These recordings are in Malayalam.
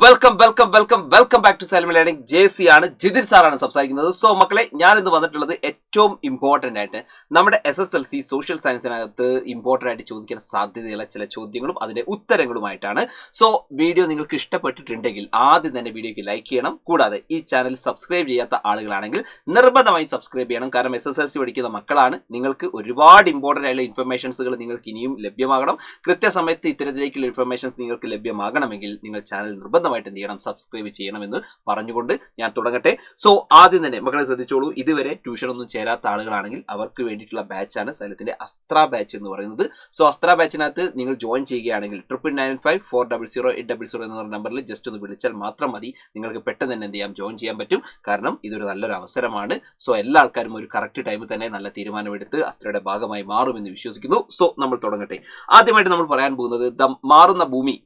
Welcome back to Xylem learning. Jessy ആണ്, ജിതിൻ സാറാണ് സംസാരിക്കുന്നത്. സോ മക്കളെ, ഞാൻ ഇന്ന് വന്നിട്ടുള്ളത് ഏറ്റവും ഇമ്പോർട്ടന്റ് ആയിട്ട് നമ്മുടെ SSLC സോഷ്യൽ സയൻസിനകത്ത് ഇമ്പോർട്ടന്റ് ആയിട്ട് ചോദിക്കാൻ സാധ്യതയുള്ള ചില ചോദ്യങ്ങളും അതിന്റെ ഉത്തരങ്ങളുമായിട്ടാണ്. സോ വീഡിയോ നിങ്ങൾക്ക് ഇഷ്ടപ്പെട്ടിട്ടുണ്ടെങ്കിൽ ആദ്യം തന്നെ വീഡിയോക്ക് ലൈക്ക് ചെയ്യണം. കൂടാതെ ഈ ചാനൽ സബ്സ്ക്രൈബ് ചെയ്യാത്ത ആളുകളാണെങ്കിൽ നിർബന്ധമായും സബ്സ്ക്രൈബ് ചെയ്യണം. കാരണം SSLC പഠിക്കുന്ന മക്കളാണ്. നിങ്ങൾക്ക് ഒരുപാട് ഇമ്പോർട്ടന്റ് ആയിട്ടുള്ള ഇൻഫർമേഷൻസുകൾ നിങ്ങൾക്ക് ഇനിയും ലഭ്യമാകണം. കൃത്യസമയത്ത് ഇത്തരത്തിലേക്കുള്ള ഇൻഫർമേഷൻസ് നിങ്ങൾക്ക് ലഭ്യമാകണമെങ്കിൽ നിങ്ങൾ ചാനൽ നിർബന്ധമായിട്ട് എന്ത് ചെയ്യണം, സബ്സ്ക്രൈബ് ചെയ്യണമെന്ന് പറഞ്ഞുകൊണ്ട് ഞാൻ തുടങ്ങട്ടെ. സോ ആദ്യം തന്നെ മക്കളെ ശ്രദ്ധിച്ചോളൂ, ഇതുവരെ ട്യൂഷൻ ഒന്നും ചേരാത്ത ആളുകളാണെങ്കിൽ അവർക്ക് വേണ്ടിയിട്ടുള്ള ബാച്ചാണ് സൈലത്തിന്റെ അസ്ത്ര ബാച്ച് എന്ന് പറയുന്നത്. സോ അസ്ത്ര ബാച്ചിനകത്ത് നിങ്ങൾ ജോയിൻ ചെയ്യുകയാണെങ്കിൽ 995400800800 എന്ന നമ്പറിൽ ജസ്റ്റ് ഒന്ന് വിളിച്ചാൽ മാത്രം മതി. നിങ്ങൾക്ക് പെട്ടെന്ന് തന്നെ എന്ത് ചെയ്യാം, ജോയിൻ ചെയ്യാൻ പറ്റും. കാരണം ഇതൊരു നല്ലൊരു അവസരമാണ്. സോ എല്ലാ ആൾക്കാരും ഒരു കറക്റ്റ് ടൈമിൽ തന്നെ നല്ല തീരുമാനമെടുത്ത് അസ്ത്രയുടെ ഭാഗമായി മാറുമെന്ന് വിശ്വസിക്കുന്നു. സോ നമ്മൾ തുടങ്ങട്ടെ. ആദ്യമായിട്ട് നമ്മൾ പറയാൻ പോകുന്നത് മാറുന്ന ഭൂമി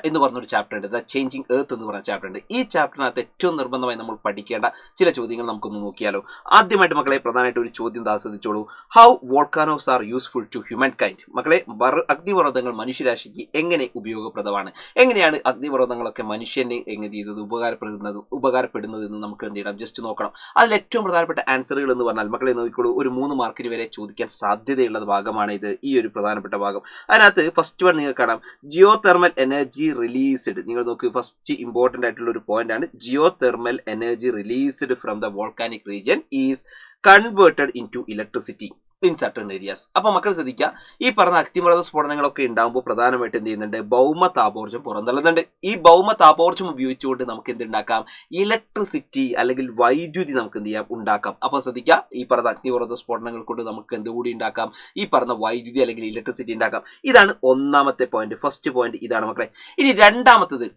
എന്ന് പറഞ്ഞൊരു ചാപ്റ്റർ ഉണ്ട്, ദ ചേഞ്ചിങ് എർത്ത് എന്ന് പറഞ്ഞ ചാപ്റ്റർ ഉണ്ട്. ഈ ചാപ്റ്ററിനകത്ത് ഏറ്റവും നിർബന്ധമായി നമ്മൾ പഠിക്കേണ്ട ചില ചോദ്യങ്ങൾ നമുക്കൊന്ന് നോക്കിയാലോ. ആദ്യമായിട്ട് മക്കളെ പ്രധാനമായിട്ട് ഒരു ചോദ്യം ശ്രദ്ധിച്ചോളൂ. How volcanoes are useful to humankind. മക്കളെ, അഗ്നിപർവ്വതങ്ങൾ മനുഷ്യരാശിക്ക് എങ്ങനെ ഉപയോഗപ്രദമാണ്, എങ്ങനെയാണ് അഗ്നിപർവ്വതങ്ങളൊക്കെ മനുഷ്യനെ എങ്ങനെ ചെയ്തത് ഉപകാരപ്പെടുന്നത് എന്ന് നമുക്ക് എന്ത് ചെയ്യണം, ജസ്റ്റ് നോക്കണം. അതിൽ ഏറ്റവും പ്രധാനപ്പെട്ട ആൻസറുകൾ എന്ന് പറഞ്ഞാൽ മക്കളെ നോക്കിക്കോളൂ, ഒരു 3 മാർക്കിന് വരെ ചോദിക്കാൻ സാധ്യതയുള്ള ഭാഗമാണ് ഇത്, ഈ ഒരു പ്രധാനപ്പെട്ട ഭാഗം. അതിനകത്ത് ഫസ്റ്റ് വൺ നിങ്ങൾക്ക് കാണാം, ജിയോ തെർമൽ എനർജി റിലീസ്ഡ്. നിങ്ങൾ നോക്ക്, ഫസ്റ്റ് ഇമ്പോർട്ടന്റ് ആയിട്ടുള്ള ഒരു പോയിന്റ് ആണ്. Geothermal energy released from the volcanic region is converted into electricity in certain areas. അപ്പൊ മക്കൾ ശ്രദ്ധിക്കുക, ഈ പറഞ്ഞ അഗ്നിപർവ്വത സ്ഫോടനങ്ങളൊക്കെ ഉണ്ടാകുമ്പോൾ പ്രധാനമായിട്ട് എന്ത് ചെയ്യുന്നുണ്ട്, ഭൗമ താപോർജ്ജം പുറന്തള്ളുന്നുണ്ട്. ഈ ഭൗമ താപോർജ്ജം ഉപയോഗിച്ചുകൊണ്ട് നമുക്ക് എന്തുണ്ടാക്കാം, ഇലക്ട്രിസിറ്റി അല്ലെങ്കിൽ വൈദ്യുതി നമുക്ക് എന്ത് ചെയ്യാം, ഉണ്ടാക്കാം. അപ്പൊ ശ്രദ്ധിക്കുക, ഈ പറഞ്ഞ അഗ്നിപർവ്വത സ്ഫോടനങ്ങൾ കൊണ്ട് നമുക്ക് എന്തുകൂടി ഉണ്ടാക്കാം, ഈ പറഞ്ഞ വൈദ്യുതി അല്ലെങ്കിൽ ഇലക്ട്രിസിറ്റി ഉണ്ടാക്കാം. ഇതാണ് ഒന്നാമത്തെ പോയിന്റ്, ഫസ്റ്റ് പോയിന്റ് ഇതാണ് മക്കളെ. ഇനി രണ്ടാമത്തത്,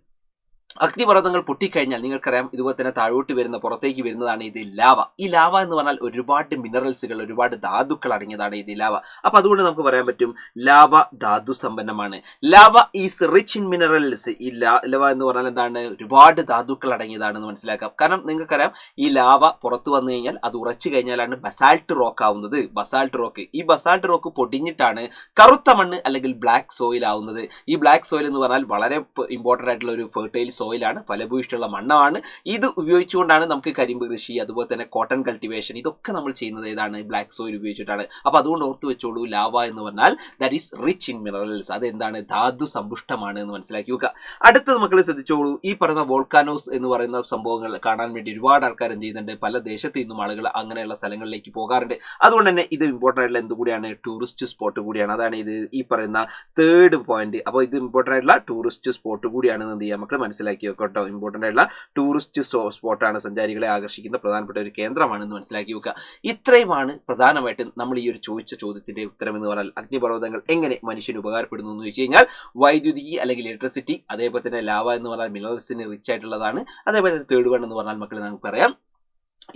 അഗ്നിപർവ്വതങ്ങൾ പൊട്ടിക്കഴിഞ്ഞാൽ നിങ്ങൾക്കറിയാം ഇതുപോലെ തന്നെ താഴോട്ട് വരുന്ന പുറത്തേക്ക് വരുന്നതാണ് ഇത് ലാവ. ഈ ലാവ എന്ന് പറഞ്ഞാൽ ഒരുപാട് മിനറൽസുകൾ, ഒരുപാട് ധാതുക്കൾ അടങ്ങിയതാണ് ഇത് ലാവ. അപ്പൊ അതുകൊണ്ട് നമുക്ക് പറയാൻ പറ്റും ലാവ ധാതു സമ്പന്നമാണ്. Lava is rich in minerals. ഈ ലാവ എന്ന് പറഞ്ഞാൽ എന്താണ്, ഒരുപാട് ധാതുക്കൾ അടങ്ങിയതാണെന്ന് മനസ്സിലാക്കാം. കാരണം നിങ്ങൾക്കറിയാം ഈ ലാവ പുറത്തു വന്നു കഴിഞ്ഞാൽ അത് ഉറച്ചു കഴിഞ്ഞാലാണ് ബസാൾട്ട് റോക്ക് ആവുന്നത്. ബസാൾട്ട് റോക്ക്, ഈ ബസാൾട്ട് റോക്ക് പൊടിഞ്ഞിട്ടാണ് കറുത്ത മണ്ണ് അല്ലെങ്കിൽ ബ്ലാക്ക് സോയിൽ ആവുന്നത്. ഈ ബ്ലാക്ക് സോയിൽ എന്ന് പറഞ്ഞാൽ വളരെ ഇമ്പോർട്ടന്റ് ആയിട്ടുള്ള ഒരു ഫെർട്ടൈൽ സോയിലാണ്, ഫലഭൂയിഷ്ഠമുള്ള മണ്ണാണ്. ഇത് ഉപയോഗിച്ചുകൊണ്ടാണ് നമുക്ക് കരിമ്പ് കൃഷി, അതുപോലെ തന്നെ കോട്ടൺ കൾട്ടിവേഷൻ, ഇതൊക്കെ നമ്മൾ ചെയ്യുന്നത് ഏതാണ്, ബ്ലാക്ക് സോയിൽ ഉപയോഗിച്ചിട്ടാണ്. അപ്പൊ അതുകൊണ്ട് ഓർത്ത് വെച്ചോളൂ, ലാവ എന്ന് പറഞ്ഞാൽ that is rich in minerals. അത് എന്താണ്, ധാതു സമ്പുഷ്ടമാണ് എന്ന് മനസ്സിലാക്കി വെക്കുക. അടുത്തത് മക്കൾ ശ്രദ്ധിച്ചോളൂ, ഈ പറയുന്ന വോൾക്കാനോസ് എന്ന് പറയുന്ന സംഭവങ്ങൾ കാണാൻ വേണ്ടി ഒരുപാട് ആൾക്കാർ എന്ത് ചെയ്യുന്നുണ്ട്, പല ദേശത്തു നിന്നും ആളുകൾ അങ്ങനെയുള്ള സ്ഥലങ്ങളിലേക്ക് പോകാറുണ്ട്. അതുകൊണ്ട് തന്നെ ഇത് ഇമ്പോർട്ടൻ്റ് ആയിട്ടുള്ള എന്തുകൂടിയാണ്, ടൂറിസ്റ്റ് സ്പോട്ട് കൂടിയാണ്. അതാണ് ഇത് ഈ പറയുന്ന തേർഡ് പോയിന്റ്. അപ്പോൾ ഇത് ഇമ്പോർട്ടൻ്റ് ആയിട്ടുള്ള ടൂറിസ്റ്റ് സ്പോട്ട് കൂടിയാണെന്ന് എന്ത് ചെയ്യാം മക്കൾ മനസ്സിലാക്കി വെക്കട്ടോ. ഇമ്പോർട്ടൻ്റ് ആയിട്ടുള്ള ടൂറിസ്റ്റ് സ്പോട്ടാണ്, സഞ്ചാരികളെ ആകർഷിക്കുന്ന പ്രധാനപ്പെട്ട ഒരു കേന്ദ്രമാണെന്ന് മനസ്സിലാക്കി വെക്കുക. ഇത്രയുമാണ് പ്രധാനമായിട്ടും നമ്മൾ ഈ ഒരു ചോദിച്ച ചോദ്യത്തിന്റെ ഉത്തരം എന്ന് പറഞ്ഞാൽ, അഗ്നിപർവ്വതങ്ങൾ എങ്ങനെ മനുഷ്യന് ഉപകാരപ്പെടുന്നു എന്ന് ചോദിച്ചു കഴിഞ്ഞാൽ വൈദ്യുതി അല്ലെങ്കിൽ ഇലക്ട്രിസിറ്റി, അതേപോലെ തന്നെ ലാവ എന്ന് പറഞ്ഞാൽ മിനറൽസിന് റിച്ച് ആയിട്ടുള്ളതാണ്. അതേപോലെ തേർഡ് വൺ എന്ന് പറഞ്ഞാൽ മക്കളെ നമുക്ക് പറയാം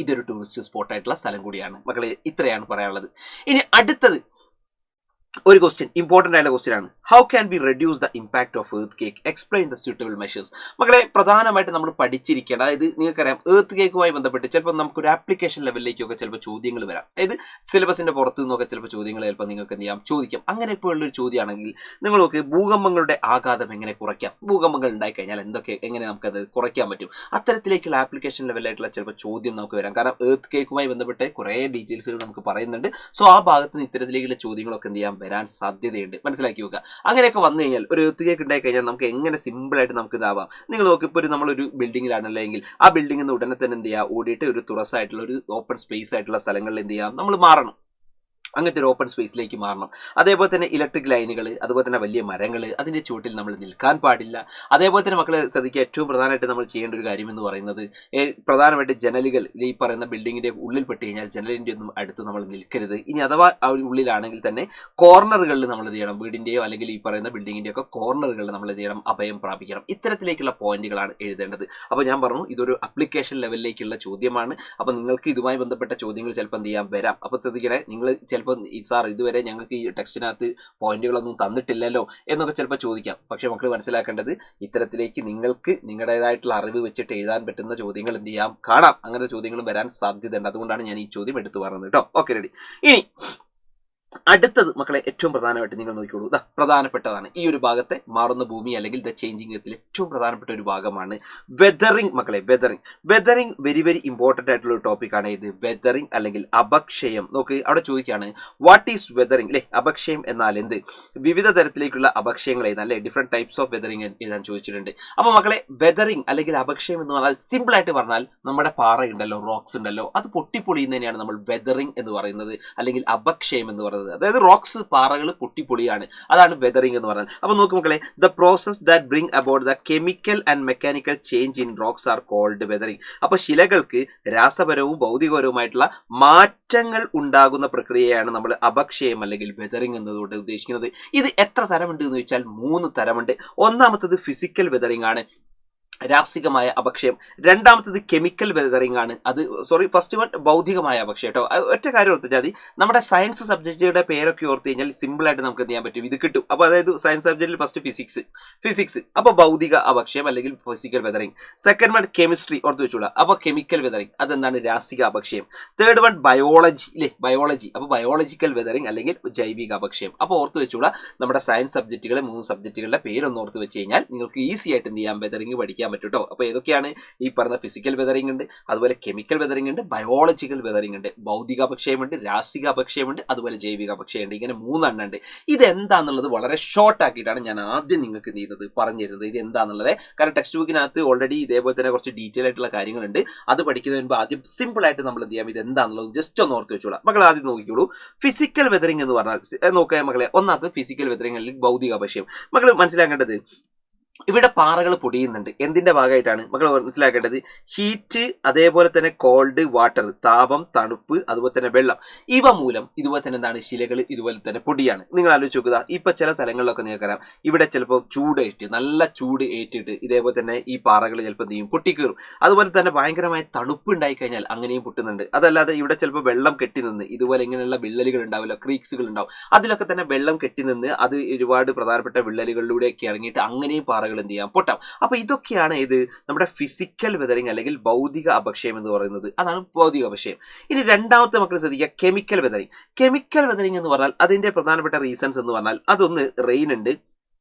ഇതൊരു ടൂറിസ്റ്റ് സ്പോട്ടായിട്ടുള്ള സ്ഥലം കൂടിയാണ്. മക്കളെ ഇത്രയാണ് പറയാനുള്ളത്. ഇനി അടുത്തത് ഒരു ക്വസ്റ്റ്യൻ, ഇമ്പോർട്ടൻ്റ് ആയിട്ടുള്ള ക്വസ്റ്റ്യൻ ആണ്. How can be reduce the impact of earth cake, explain the suitable measures. മക്കളെ പ്രധാനമായിട്ട് നമ്മൾ പഠിച്ചിരിക്കേണ്ട, അതായത് നിങ്ങൾക്കറിയാം എർത്ത് കേക്കുമായി ബന്ധപ്പെട്ട് ചിലപ്പോൾ നമുക്കൊരു ആപ്ലിക്കേഷൻ ലെവലിലേക്കൊക്കെ ചിലപ്പോൾ ചോദ്യങ്ങൾ വരാം. അതായത് സിലബസിന്റെ പുറത്തു നിന്നൊക്കെ ചിലപ്പോൾ ചോദ്യങ്ങൾ ചിലപ്പോൾ നിങ്ങൾക്ക് എന്ത് ചെയ്യാം, ചോദിക്കാം. അങ്ങനെ ഇപ്പോൾ ഉള്ളൊരു ചോദ്യമാണെങ്കിൽ നിങ്ങൾ നോക്ക്, ഭൂകമ്പങ്ങളുടെ ആഘാതം എങ്ങനെ കുറയ്ക്കാം, ഭൂകമ്പങ്ങൾ ഉണ്ടായിക്കഴിഞ്ഞാൽ എങ്ങനെ നമുക്കത് കുറയ്ക്കാൻ പറ്റും, അത്തരത്തിലേക്കുള്ള ആപ്ലിക്കേഷൻ ലെവലായിട്ടുള്ള ചിലപ്പോൾ ചോദ്യം നമുക്ക് വരാം. കാരണം എർത്ത് കേക്കുമായി ബന്ധപ്പെട്ട് കുറേ ഡീറ്റെയിൽസുകൾ നമുക്ക് പറയുന്നുണ്ട്. സോ ആ ഭാഗത്ത് നിന്ന് ഇത്തരത്തിലേക്കുള്ള ചോദ്യങ്ങളൊക്കെ എന്ത് ചെയ്യാം, വരാൻ സാധ്യതയുണ്ട്, മനസ്സിലാക്കി വെക്കുക. അങ്ങനെയൊക്കെ വന്നു കഴിഞ്ഞാൽ ഒരു എർത്ത് കേക്ക് ഉണ്ടായി കഴിഞ്ഞാൽ നമുക്ക് എങ്ങനെ സിമ്പിൾ ആയിട്ട് നമുക്ക് ഇതാവാം. നിങ്ങൾ നോക്കി, ഇപ്പോൾ നമ്മളൊരു ബിൽഡിങ്ങിലാണല്ലെങ്കിൽ ആ ബിൽഡിങ്ങിൽ നിന്ന് ഉടനെ തന്നെ എന്ത് ചെയ്യുക, ഓടിയിട്ട് ഒരു തുറസായിട്ടുള്ള ഒരു ഓപ്പൺ സ്പേസ് ആയിട്ടുള്ള സ്ഥലങ്ങളിൽ എന്ത് ചെയ്യാം, നമ്മൾ മാറണം. അങ്ങനത്തെ ഒരു ഓപ്പൺ സ്പേസിലേക്ക് മാറണം. അതേപോലെ തന്നെ ഇലക്ട്രിക് ലൈനുകൾ, അതുപോലെ തന്നെ വലിയ മരങ്ങൾ, അതിൻ്റെ ചുവട്ടിൽ നമ്മൾ നിൽക്കാൻ പാടില്ല. അതേപോലെ തന്നെ മക്കളെ ശ്രദ്ധിക്കുക, ഏറ്റവും പ്രധാനമായിട്ട് നമ്മൾ ചെയ്യേണ്ട ഒരു കാര്യം എന്ന് പറയുന്നത്, പ്രധാനമായിട്ട് ജനലുകൾ ഈ പറയുന്ന ബിൽഡിങ്ങിൻ്റെ ഉള്ളിൽ പെട്ട് കഴിഞ്ഞാൽ ജനലിൻ്റെ ഒന്നും അടുത്ത് നമ്മൾ നിൽക്കരുത്. ഇനി അഥവാ ആ ഉള്ളിലാണെങ്കിൽ തന്നെ കോർണറുകളിൽ നമ്മൾ എന്ത് ചെയ്യണം, വീടിൻ്റെയോ അല്ലെങ്കിൽ ഈ പറയുന്ന ബിൽഡിങ്ങിൻ്റെയോ ഒക്കെ കോർണറുകളിൽ നമ്മൾ എന്ത് ചെയ്യണം, അഭയം പ്രാപിക്കണം. ഇത്തരത്തിലേക്കുള്ള പോയിന്റുകളാണ് എഴുതേണ്ടത്. അപ്പോൾ ഞാൻ പറഞ്ഞു ഇതൊരു അപ്ലിക്കേഷൻ ലെവലിലേക്കുള്ള ചോദ്യമാണ്. അപ്പോൾ നിങ്ങൾക്ക് ഇതുമായി ബന്ധപ്പെട്ട ചോദ്യങ്ങൾ ചിലപ്പോൾ എന്ത് ചെയ്യാൻ വരാം. അപ്പോൾ ശ്രദ്ധിക്കണേ, നിങ്ങൾ ചിലപ്പോൾ സാർ ഇതുവരെ ഞങ്ങൾക്ക് ഈ ടെക്സ്റ്റിനകത്ത് പോയിന്റുകളൊന്നും തന്നിട്ടില്ലല്ലോ എന്നൊക്കെ ചിലപ്പോൾ ചോദിക്കാം. പക്ഷെ മക്കൾ മനസ്സിലാക്കേണ്ടത്, ഇത്തരത്തിലേക്ക് നിങ്ങൾക്ക് നിങ്ങളുടേതായിട്ടുള്ള അറിവ് വെച്ചിട്ട് എഴുതാൻ പറ്റുന്ന ചോദ്യങ്ങൾ എന്ത് ചെയ്യാം, കാണാം. അങ്ങനത്തെ ചോദ്യങ്ങളും വരാൻ സാധ്യതയുണ്ട്. അതുകൊണ്ടാണ് ഞാൻ ഈ ചോദ്യം എടുത്തു പറഞ്ഞത് കേട്ടോ. Okay, ready. ഇനി അടുത്തത് മക്കളെ ഏറ്റവും പ്രധാനമായിട്ട് നിങ്ങൾ നോക്കിക്കോളൂ, പ്രധാനപ്പെട്ടതാണ് ഈ ഒരു ഭാഗത്തെ മാറുന്ന ഭൂമി അല്ലെങ്കിൽ ദ ചേഞ്ചിങ് എർത്തിൽ ഏറ്റവും പ്രധാനപ്പെട്ട ഒരു ഭാഗമാണ് വെതറിംഗ്. മക്കളെ വെതറിംഗ് വെരി വെരി ഇമ്പോർട്ടന്റ് ആയിട്ടുള്ള ഒരു ടോപ്പിക്കാണ് ഇത്, വെതറിംഗ് അല്ലെങ്കിൽ അപക്ഷയം. നോക്ക് അവിടെ ചോദിക്കുകയാണ് വാട്ട് ഈസ് വെതറിംഗ് അല്ലെ, അപക്ഷയം എന്നാൽ എന്ത്, വിവിധ തരത്തിലേക്കുള്ള അപക്ഷയങ്ങൾ എഴുതാൻ അല്ലെ, ഡിഫറെന്റ് ടൈപ്സ് ഓഫ് വെതറിംഗ് എഴുതാൻ ചോദിച്ചിട്ടുണ്ട്. അപ്പൊ മക്കളെ വെതറിംഗ് അല്ലെങ്കിൽ അപക്ഷയം എന്ന് പറഞ്ഞാൽ സിമ്പിൾ ആയിട്ട് പറഞ്ഞാൽ നമ്മുടെ പാറയുണ്ടല്ലോ, റോക്സ് ഉണ്ടല്ലോ, അത് പൊട്ടിപ്പൊളിയുന്നതിനെയാണ് നമ്മൾ വെതറിംഗ് എന്ന് പറയുന്നത് അല്ലെങ്കിൽ അപക്ഷയം എന്ന് പറയുന്നത്. അതായത് റോക്സ്, പാറകൾ പൊട്ടിപ്പൊളിയാണ്, അതാണ് വെതറിംഗ് എന്ന് പറഞ്ഞാൽ. അപ്പൊ നോക്ക് മക്കളെ, the process that bring about the chemical and mechanical change in rocks are called weathering. അപ്പൊ ശിലകൾക്ക് രാസപരവും ഭൗതികപരവുമായിട്ടുള്ള മാറ്റങ്ങൾ ഉണ്ടാകുന്ന പ്രക്രിയയാണ് നമ്മൾ അപക്ഷയം അല്ലെങ്കിൽ വെതറിംഗ് എന്നതുകൊണ്ട് ഉദ്ദേശിക്കുന്നത്. ഇത് എത്ര തരമുണ്ട് എന്ന് ചോദിച്ചാൽ 3 തരമുണ്ട്. ഒന്നാമത്തത് ഫിസിക്കൽ വെതറിംഗ് ആണ്, രാസികമായ അപക്ഷയം. രണ്ടാമത്തത് കെമിക്കൽ വെതറിംഗ് ആണ്, ഫസ്റ്റ് വൺ ഭൗതികമായ അപക്ഷയം കേട്ടോ. ഒറ്റ കാര്യം ഓർത്തിച്ചാൽ മതി, നമ്മുടെ സയൻസ് സബ്ജക്റ്റുകളുടെ പേരൊക്കെ ഓർത്ത് കഴിഞ്ഞാൽ സിമ്പിൾ ആയിട്ട് നമുക്ക് എന്ത് ചെയ്യാൻ പറ്റും, ഇത് കിട്ടും. അപ്പൊ അതായത് സയൻസ് സബ്ജക്റ്റിൽ ഫസ്റ്റ് ഫിസിക്സ്, അപ്പൊ ഭൗതിക അപക്ഷയം അല്ലെങ്കിൽ physical weathering. Second one chemistry ഓർത്ത് വെച്ചോളാം, അപ്പൊ കെമിക്കൽ വെതറിംഗ്, അതെന്താണ് രാസിക അപക്ഷയം. തേർഡ് വൺ ബയോളജി, അപ്പൊ ബയോളജിക്കൽ വെതറിംഗ് അല്ലെങ്കിൽ ജൈവിക അപക്ഷയം. അപ്പൊ ഓർത്ത് വെച്ചോളാം, നമ്മുടെ സയൻസ് സബ്ജക്റ്റുകളെ 3 സബ്ജക്റ്റുകളുടെ പേരൊന്ന് ഓർത്ത് വെച്ച് കഴിഞ്ഞാൽ നിങ്ങൾക്ക് ഈസി ആയിട്ട് എന്ത് ചെയ്യാം, വെതറിംഗ് പഠിക്കാം പറ്റൂട്ടോ. അപ്പൊ ഏതൊക്കെയാണ് ഈ പറഞ്ഞ ഫിസിക്കൽ വെതറിംഗ് ഉണ്ട്, അതുപോലെ കെമിക്കൽ വെതറിംഗ് ഉണ്ട്, ബയോളജിക്കൽ വെതറിംഗ് ഉണ്ട്, ഭൗതിക അപക്ഷയമുണ്ട്, രാസിക അപക്ഷയമുണ്ട്, അതുപോലെ ജൈവിക അപക്ഷയമുണ്ട്. ഇങ്ങനെ 3 എണ്ണം ഉണ്ട്. ഇത് എന്താണെന്നുള്ളത് വളരെ ഷോർട്ട് ആക്കിയിട്ടാണ് ഞാൻ ആദ്യം നിങ്ങൾക്ക് പറഞ്ഞു തരുന്നത്, ഇത് എന്താണെന്നുള്ളത്. കാരണം ടെക്സ്റ്റ് ബുക്കിനകത്ത് ഓൾറെഡി ഇതേപോലെ തന്നെ കുറച്ച് ഡീറ്റെയിൽ ആയിട്ടുള്ള കാര്യങ്ങളുണ്ട്. അത് പഠിക്കുന്നതിന് മുമ്പ് ആദ്യം സിമ്പിൾ ആയിട്ട് നമ്മൾ എന്ത് ചെയ്യാം, ഇത് എന്താണെന്നുള്ളത് ജസ്റ്റ് ഒന്ന് ഓർത്ത് വെച്ചോളാം. മക്കൾ ആദ്യം നോക്കിക്കോളൂ, ഫിസിക്കൽ വെതറിംഗ് എന്ന് പറഞ്ഞാൽ നോക്കുക മക്കളെ, ഒന്നാമത് ഫിസിക്കൽ വെതറിംഗ് അല്ലെങ്കിൽ ഭൗതിക അപക്ഷയം. മക്കൾ മനസ്സിലാക്കേണ്ടത്, ഇവിടെ പാറകൾ പൊടിയുന്നുണ്ട്, എന്തിന്റെ ഭാഗമായിട്ടാണ് മക്കൾ മനസ്സിലാക്കേണ്ടത്, ഹീറ്റ്, അതേപോലെ തന്നെ കോൾഡ് വാട്ടർ, താപം, തണുപ്പ്, അതുപോലെ തന്നെ വെള്ളം, ഇവ മൂലം ഇതുപോലെ തന്നെ എന്താണ്, ശിലകൾ ഇതുപോലെ തന്നെ പൊടിയാണ്. നിങ്ങൾ ആലോചിച്ച് നോക്കുക, ഇപ്പൊ ചില സ്ഥലങ്ങളിലൊക്കെ നിങ്ങൾക്കറിയാം, ഇവിടെ ചിലപ്പോൾ നല്ല ചൂട് ഏറ്റിട്ട് ഇതേപോലെ തന്നെ ഈ പാറകൾ ചിലപ്പോൾ എന്ത് ചെയ്യും, പൊട്ടിക്കീറും. അതുപോലെ തന്നെ ഭയങ്കരമായ തണുപ്പ് ഉണ്ടായി കഴിഞ്ഞാൽ അങ്ങനെയും പൊട്ടുന്നുണ്ട്. അതല്ലാതെ ഇവിടെ ചിലപ്പോൾ വെള്ളം കെട്ടി നിന്ന് ഇതുപോലെ ഇങ്ങനെയുള്ള വിള്ളലുകൾ ഉണ്ടാവില്ല, ക്രീക്സുകൾ ഉണ്ടാവും, അതിലൊക്കെ തന്നെ വെള്ളം കെട്ടി നിന്ന് അത് ഒരുപാട് പ്രധാനപ്പെട്ട വിള്ളലുകളിലൂടെയൊക്കെ ഇറങ്ങിയിട്ട് അങ്ങനെയും പാറകൾ എന്ത് ചെയ്യാം, പൊട്ടാം. അപ്പൊ ഇതൊക്കെയാണ് ഇത് നമ്മുടെ ഫിസിക്കൽ വെതറിംഗ് അല്ലെങ്കിൽ ഭൗതിക അപക്ഷയം എന്ന് പറയുന്നത്, അതാണ് ഭൗതിക അപക്ഷയം. ഇനി രണ്ടാമത്തെ മക്കൾ ശ്രദ്ധിക്കുക, കെമിക്കൽ വെതറിംഗ് എന്ന് പറഞ്ഞാൽ അതിന്റെ പ്രധാനപ്പെട്ട റീസൺസ് എന്ന് പറഞ്ഞാൽ, അതൊന്ന് റെയിൻ ഉണ്ട്,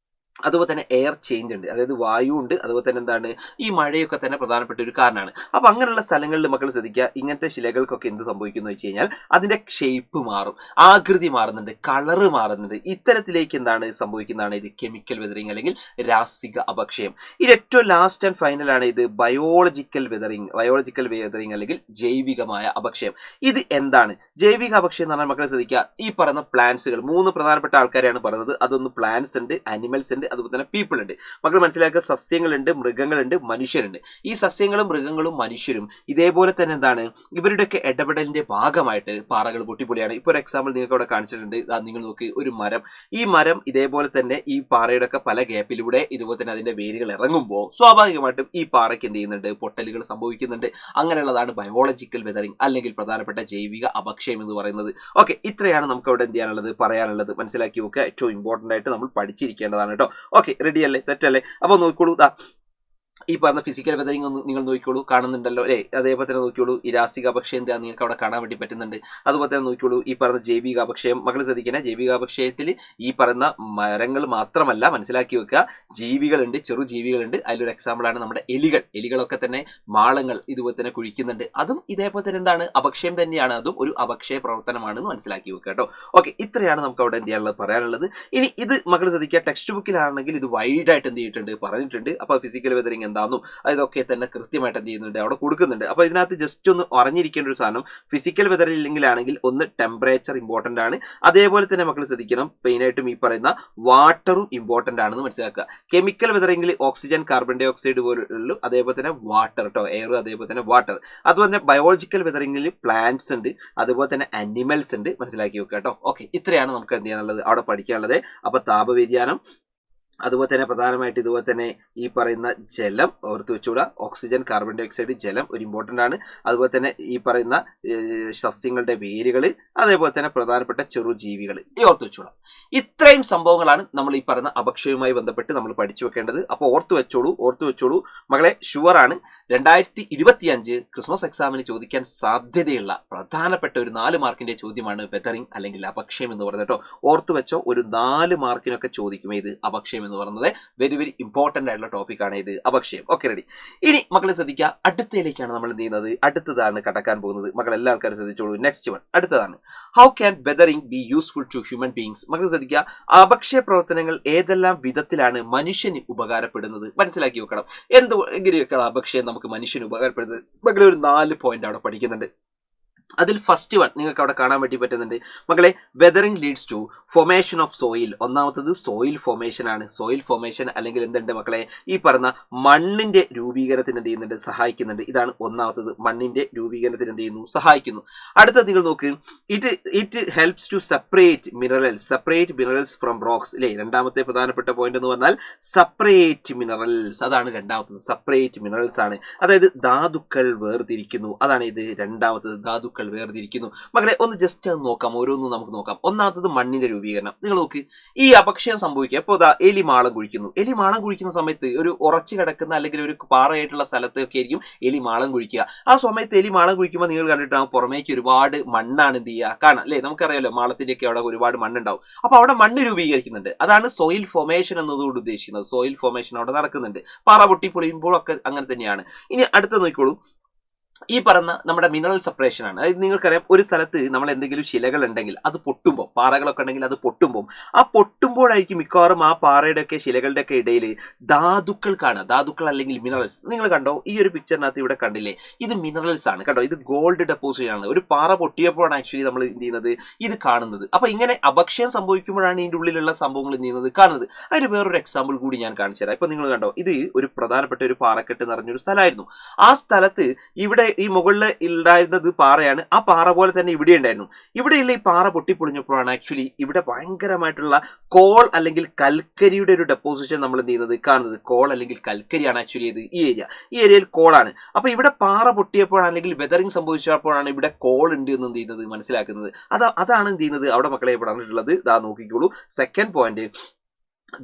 അതുപോലെ തന്നെ എയർ ചേഞ്ച് ഉണ്ട്, അതായത് വായു ഉണ്ട്, അതുപോലെ തന്നെ എന്താണ് ഈ മഴയൊക്കെ തന്നെ പ്രധാനപ്പെട്ട ഒരു കാരണമാണ്. അപ്പൊ അങ്ങനെയുള്ള സ്ഥലങ്ങളിൽ മക്കൾ ശ്രദ്ധിക്കുക, ഇങ്ങനത്തെ ശിലകൾക്കൊക്കെ എന്ത് സംഭവിക്കുന്നു വെച്ച് കഴിഞ്ഞാൽ അതിന്റെ ഷേപ്പ് മാറും, ആകൃതി മാറുന്നുണ്ട്, കളറ് മാറുന്നുണ്ട്. ഇത്തരത്തിലേക്ക് എന്താണ് സംഭവിക്കുന്നതാണ് ഇത് കെമിക്കൽ വെതറിംഗ് അല്ലെങ്കിൽ രാസിക അപക്ഷയം. ഇത് ഏറ്റവും ലാസ്റ്റ് ആൻഡ് ഫൈനൽ ആണ് ഇത് ബയോളജിക്കൽ വെതറിംഗ് അല്ലെങ്കിൽ ജൈവികമായ അപക്ഷയം. ഇത് എന്താണ് ജൈവിക അപക്ഷയം എന്ന് പറഞ്ഞാൽ മക്കളെ ശ്രദ്ധിക്കുക, ഈ പറയുന്ന പ്ലാന്റ്സുകൾ 3 പ്രധാനപ്പെട്ട ആൾക്കാരെയാണ് പറയുന്നത്. അതൊന്ന് പ്ലാന്റ്സ് ഉണ്ട്, അനിമൽസ് ഉണ്ട്, അതുപോലെ തന്നെ പീപ്പിൾ ഉണ്ട്. മക്കൾ മനസ്സിലാക്കുക, സസ്യങ്ങളുണ്ട്, മൃഗങ്ങളുണ്ട്, മനുഷ്യരുണ്ട്. ഈ സസ്യങ്ങളും മൃഗങ്ങളും മനുഷ്യരും ഇതേപോലെ തന്നെ എന്താണ് ഇവരുടെയൊക്കെ ഇടപെടലിന്റെ ഭാഗമായിട്ട് പാറകൾ പൊട്ടിപ്പൊളിയാണ്. ഇപ്പൊ ഒരു എക്സാമ്പിൾ നിങ്ങൾക്ക് അവിടെ കാണിച്ചിട്ടുണ്ട്, നിങ്ങൾ നോക്കി, ഒരു മരം, ഈ മരം ഇതേപോലെ തന്നെ ഈ പാറയുടെ ഒക്കെ പല ഗ്യാപ്പിലൂടെ ഇതുപോലെ തന്നെ അതിന്റെ വേരുകൾ ഇറങ്ങുമ്പോൾ സ്വാഭാവികമായിട്ടും ഈ പാറയ്ക്ക് എന്ത് ചെയ്യുന്നുണ്ട്, പൊട്ടലുകൾ സംഭവിക്കുന്നുണ്ട്. അങ്ങനെയുള്ളതാണ് ബയോളജിക്കൽ വെതറിംഗ് അല്ലെങ്കിൽ പ്രധാനപ്പെട്ട ജൈവിക അപക്ഷയം എന്ന് പറയുന്നത്. ഓക്കെ, ഇത്രയാണ് നമുക്ക് അവിടെ എന്ത് ചെയ്യാനുള്ളത്, പറയാനുള്ളത്. മനസ്സിലാക്കി വെക്കുക, ഏറ്റവും ഇമ്പോർട്ടന്റ് ആയിട്ട് നമ്മൾ പഠിച്ചിരിക്കേണ്ടതാണ് കേട്ടോ. ഓക്കെ, റെഡി അല്ലേ, സെറ്റ് അല്ലേ? അപ്പൊ നോക്കിക്കോളൂ, ഈ പറഞ്ഞ ഫിസിക്കൽ വെതറിംഗ് ഒന്ന് നിങ്ങൾ നോക്കിക്കോളൂ, കാണുന്നുണ്ടല്ലോ അല്ലേ? അതേപോലെ തന്നെ നോക്കിക്കോളൂ, ഈ രാസിക അപക്ഷയം എന്താ നിങ്ങൾക്ക് അവിടെ കാണാൻ വേണ്ടി പറ്റുന്നുണ്ട്. അതുപോലെ തന്നെ നോക്കിക്കോളൂ, ഈ പറഞ്ഞ ജൈവിക അപക്ഷയം. മക്കൾ ശ്രദ്ധിക്കണേ, ജൈവിക അപക്ഷയത്തിൽ ഈ പറയുന്ന മരങ്ങൾ മാത്രമല്ല, മനസ്സിലാക്കി വെക്കുക, ജീവികളുണ്ട്, ചെറു ജീവികളുണ്ട്. അതിലൊരു എക്സാമ്പിളാണ് നമ്മുടെ എലികളൊക്കെ തന്നെ മാളങ്ങൾ ഇതുപോലെ തന്നെ കുഴിക്കുന്നുണ്ട്. അതും ഇതേപോലെ തന്നെ എന്താണ്, അപക്ഷയം തന്നെയാണ്, അതും ഒരു അപക്ഷയ പ്രവർത്തനമാണെന്ന് മനസ്സിലാക്കി വെക്കുക കേട്ടോ. ഓക്കെ, ഇത്രയാണ് നമുക്ക് അവിടെ എന്ത് ചെയ്യാനുള്ളത്, പറയാനുള്ളത്. ഇനി ഇത് മക്കൾ ശ്രദ്ധിക്കുക, ടെക്സ്റ്റ് ബുക്കിലാണെങ്കിൽ ഇത് വൈഡായിട്ട് എന്ത് ചെയ്തിട്ടുണ്ട്, പറഞ്ഞിട്ടുണ്ട്. അപ്പൊ ഫിസിക്കൽ വെതറിംഗ് എന്താണെന്നും അതൊക്കെ തന്നെ കൃത്യമായിട്ട് എന്ത് ചെയ്യുന്നുണ്ട്, അവിടെ കൊടുക്കുന്നുണ്ട്. അപ്പൊ ഇതിനകത്ത് ജസ്റ്റ് ഒന്ന് അറിഞ്ഞിരിക്കേണ്ട ഒരു സാധനം, ഫിസിക്കൽ വെതറിംഗിലാണെങ്കിൽ ഒന്ന് ടെമ്പറേച്ചർ ഇമ്പോർട്ടന്റ് ആണ്, അതേപോലെ തന്നെ മക്കൾ ശ്രദ്ധിക്കണം, മെയിനായിട്ടും ഈ പറയുന്ന വാട്ടറും ഇമ്പോർട്ടന്റ് ആണെന്ന് മനസ്സിലാക്കുക. കെമിക്കൽ വെതറിംഗിൽ ഓക്സിജൻ, കാർബൺ ഡൈ ഓക്സൈഡ് പോലുള്ള, അതേപോലെ തന്നെ വാട്ടർ കേട്ടോ, എയർ, അതേപോലെ തന്നെ വാട്ടർ. അതുപോലെ തന്നെ ബയോളജിക്കൽ വെതറിംഗിൽ പ്ലാന്റ്സ് ഉണ്ട്, അതുപോലെ തന്നെ അനിമൽസ് ഉണ്ട്. മനസ്സിലാക്കി വെക്കുക കേട്ടോ. ഓക്കെ, ഇത്രയാണ് നമുക്ക് എന്ത് ചെയ്യാനുള്ളത്, അവിടെ പഠിക്കാനുള്ളത്. അപ്പൊ താപവ്യതിയാനം, അതുപോലെ തന്നെ പ്രധാനമായിട്ട് ഇതുപോലെ തന്നെ ഈ പറയുന്ന ജലം ഓർത്ത് വെച്ചുകൂടാ. ഓക്സിജൻ, കാർബൺ ഡൈ ഓക്സൈഡ്, ജലം ഒരു ഇമ്പോർട്ടൻ്റ് ആണ്. അതുപോലെ തന്നെ ഈ പറയുന്ന സസ്യങ്ങളുടെ വേരുകൾ, അതേപോലെ തന്നെ പ്രധാനപ്പെട്ട ചെറുജീവികൾ ഈ ഓർത്ത് വെച്ചോളാം. ഇത്രയും സംഭവങ്ങളാണ് നമ്മൾ ഈ പറയുന്ന അപക്ഷയവുമായി ബന്ധപ്പെട്ട് നമ്മൾ പഠിച്ചു വെക്കേണ്ടത്. അപ്പോൾ ഓർത്ത് വെച്ചോളൂ മകളെ. ഷുവറാണ് 2025 ക്രിസ്മസ് എക്സാമിന് ചോദിക്കാൻ സാധ്യതയുള്ള പ്രധാനപ്പെട്ട ഒരു 4 മാർക്കിന്റെ ചോദ്യമാണ് വെതറിംഗ് അല്ലെങ്കിൽ അപക്ഷയം എന്ന് പറയുന്നത് കേട്ടോ. ഓർത്ത് വെച്ചോ, ഒരു 4 മാർക്കിനൊക്കെ ചോദിക്കും ഇത് അപക്ഷയം എന്ന് പറയുന്നത്. വെരി വെരി ഇമ്പോർട്ടന്റ് ആയിട്ടുള്ള ടോപ്പിക് ആണ് ഇത്, അപക്ഷയം. Okay, ready. ഇനി മക്കളെ ശ്രദ്ധിക്കുക, അടുത്തയിലേക്കാണ് നമ്മൾ എന്ത് ചെയ്യുന്നത്, അടുത്തതാണ് കടക്കാൻ പോകുന്നത്. മക്കൾ എല്ലാ ആൾക്കാരും ശ്രദ്ധിച്ചോളൂ. നെക്സ്റ്റ് വൺ അടുത്തതാണ്. How can weathering be useful to human beings? മക്കൾ ശ്രദ്ധിക്കുക, അപക്ഷയ പ്രവർത്തനങ്ങൾ ഏതെല്ലാം വിധത്തിലാണ് മനുഷ്യന് ഉപകാരപ്പെടുന്നത് മനസ്സിലാക്കി വെക്കണം. എങ്ങനെ അപക്ഷയം നമുക്ക് മനുഷ്യന് ഉപകാരപ്പെടുന്നത്? മക്കളെ ഒരു 4 പോയിന്റ് അവിടെ പഠിക്കുന്നുണ്ട്. അതിൽ ഫസ്റ്റ് വൺ നിങ്ങൾക്ക് അവിടെ കാണാൻ വേണ്ടി പറ്റുന്നുണ്ട് മക്കളെ. Weathering leads to formation of soil. ഒന്നാമത്തത് സോയിൽ ഫോർമേഷൻ ആണ്. സോയിൽ ഫോർമേഷൻ അല്ലെങ്കിൽ എന്തുണ്ട് മക്കളെ, ഈ പറഞ്ഞ മണ്ണിന്റെ രൂപീകരണത്തിന് എന്ത് ചെയ്യുന്നുണ്ട്, സഹായിക്കുന്നുണ്ട്. ഇതാണ് ഒന്നാമത്തത്, മണ്ണിന്റെ രൂപീകരണത്തിന് എന്ത് ചെയ്യുന്നു, സഹായിക്കുന്നു. അടുത്തത് നിങ്ങൾ നോക്ക്, it helps to separate minerals from rocks അല്ലേ. രണ്ടാമത്തെ പ്രധാനപ്പെട്ട പോയിന്റ് എന്ന് പറഞ്ഞാൽ സെപ്പറേറ്റ് മിനറൽസ്. അതാണ് രണ്ടാമത്തത്, സെപ്പറേറ്റ് മിനറൽസ് ആണ്. അതായത് ധാതുക്കൾ വേർതിരിക്കുന്നു. അതാണ് ഇത് രണ്ടാമത്തത്, ധാതുക്കൾ വേർതിരിക്കുന്നു. മക്കളെ ഒന്ന് ജസ്റ്റ് അത് നോക്കാം, ഓരോന്നും നമുക്ക് നോക്കാം. ഒന്നാമത്തത് മണ്ണിന്റെ രൂപീകരണം. നിങ്ങൾ നോക്ക്, ഈ അപക്ഷയം സംഭവിക്കുക. ഇപ്പോൾ എലി മാളം കുഴിക്കുന്ന സമയത്ത് ഒരു ഉറച്ചു കിടക്കുന്ന അല്ലെങ്കിൽ ഒരു പാറയായിട്ടുള്ള സ്ഥലത്തൊക്കെ ആയിരിക്കും എലി മാളം കുഴിക്കുക. ആ സമയത്ത് എലി മാളം കുഴിക്കുമ്പോൾ നിങ്ങൾ കണ്ടിട്ടാവും പുറമേക്ക് ഒരുപാട് മണ്ണാണ് എന്ത് ചെയ്യുക, കാണാം അല്ലേ. നമുക്കറിയാലോ മാളത്തിന്റെയൊക്കെ അവിടെ ഒരുപാട് മണ്ണുണ്ടാവും. അപ്പൊ അവിടെ മണ്ണ് രൂപീകരിക്കുന്നുണ്ട്. അതാണ് സോയിൽ ഫോർമേഷൻ എന്നതുകൊണ്ട് ഉദ്ദേശിക്കുന്നത്. സോയിൽ ഫോർമേഷൻ അവിടെ നടക്കുന്നുണ്ട്. പാറ പൊട്ടി പൊളിയുമ്പോഴൊക്കെ അങ്ങനെ തന്നെയാണ്. ഇനി അടുത്ത നോക്കിക്കോളൂ, ഈ പറഞ്ഞ നമ്മുടെ മിനറൽ സെപ്പറേഷൻ ആണ്. അതായത് നിങ്ങൾക്കറിയാം, ഒരു സ്ഥലത്ത് നമ്മൾ എന്തെങ്കിലും ശിലകൾ ഉണ്ടെങ്കിൽ അത് പൊട്ടുമ്പോൾ, പാറകളൊക്കെ ഉണ്ടെങ്കിൽ അത് പൊട്ടുമ്പോഴായിരിക്കും മിക്കവാറും ആ പാറയുടെ ഒക്കെ ശിലകളുടെ ഒക്കെ ഇടയിൽ ധാതുക്കൾ കാണുക. ധാതുക്കൾ അല്ലെങ്കിൽ മിനറൽസ്. നിങ്ങൾ കണ്ടോ, ഈ ഒരു പിക്ചറിനകത്ത് ഇവിടെ കണ്ടില്ലേ, ഇത് മിനറൽസ് ആണ് കണ്ടോ. ഇത് ഗോൾഡ് ഡെപ്പോസിറ്റ് ആണ്. ഒരു പാറ പൊട്ടിയപ്പോഴാണ് ആക്ച്വലി നമ്മൾ എന്ത് ചെയ്യുന്നത്, ഇത് കാണുന്നത്. അപ്പൊ ഇങ്ങനെ അപക്ഷയം സംഭവിക്കുമ്പോഴാണ് ഇതിന്റെ ഉള്ളിലുള്ള സംഭവങ്ങൾ എന്ത് ചെയ്യുന്നത്, കാണുന്നത്. അതിന് വേറൊരു എക്സാമ്പിൾ കൂടി ഞാൻ കാണിച്ചു തരാം. ഇപ്പൊ നിങ്ങൾ കണ്ടോ, ഇത് ഒരു പ്രധാനപ്പെട്ട ഒരു പാറക്കെട്ട് നിറഞ്ഞൊരു സ്ഥലമായിരുന്നു. ആ സ്ഥലത്ത് ഇവിടെ ഈ മുകളിൽ ഉണ്ടായിരുന്നത് പാറയാണ്. ആ പാറ പോലെ തന്നെ ഇവിടെ ഉണ്ടായിരുന്നു. ഇവിടെയുള്ള ഈ പാറ പൊട്ടിപ്പൊളിഞ്ഞപ്പോഴാണ് ആക്ച്വലി ഇവിടെ ഭയങ്കരമായിട്ടുള്ള കോൾ അല്ലെങ്കിൽ കൽക്കരിയുടെ ഒരു ഡെപ്പോസിഷൻ നമ്മൾ എന്ത് ചെയ്യുന്നത്, കാണുന്നത്. കോൾ അല്ലെങ്കിൽ കൽക്കരിയാണ് ആക്ച്വലി ഇത് ഈ ഏരിയയിൽ കോളാണ്. അപ്പൊ ഇവിടെ പാറ പൊട്ടിയപ്പോഴാണെങ്കിൽ വെതറിംഗ് സംഭവിച്ചപ്പോഴാണ് ഇവിടെ കോൾ ഉണ്ട് എന്ന് എന്ത് ചെയ്യുന്നത്, മനസ്സിലാക്കുന്നത്. അതാണ് എന്ത് ചെയ്യുന്നത് അവിടെ മക്കളെ പറഞ്ഞിട്ടുള്ളത്. ഇതാ നോക്കിക്കോളൂ, സെക്കൻഡ് പോയിന്റ്,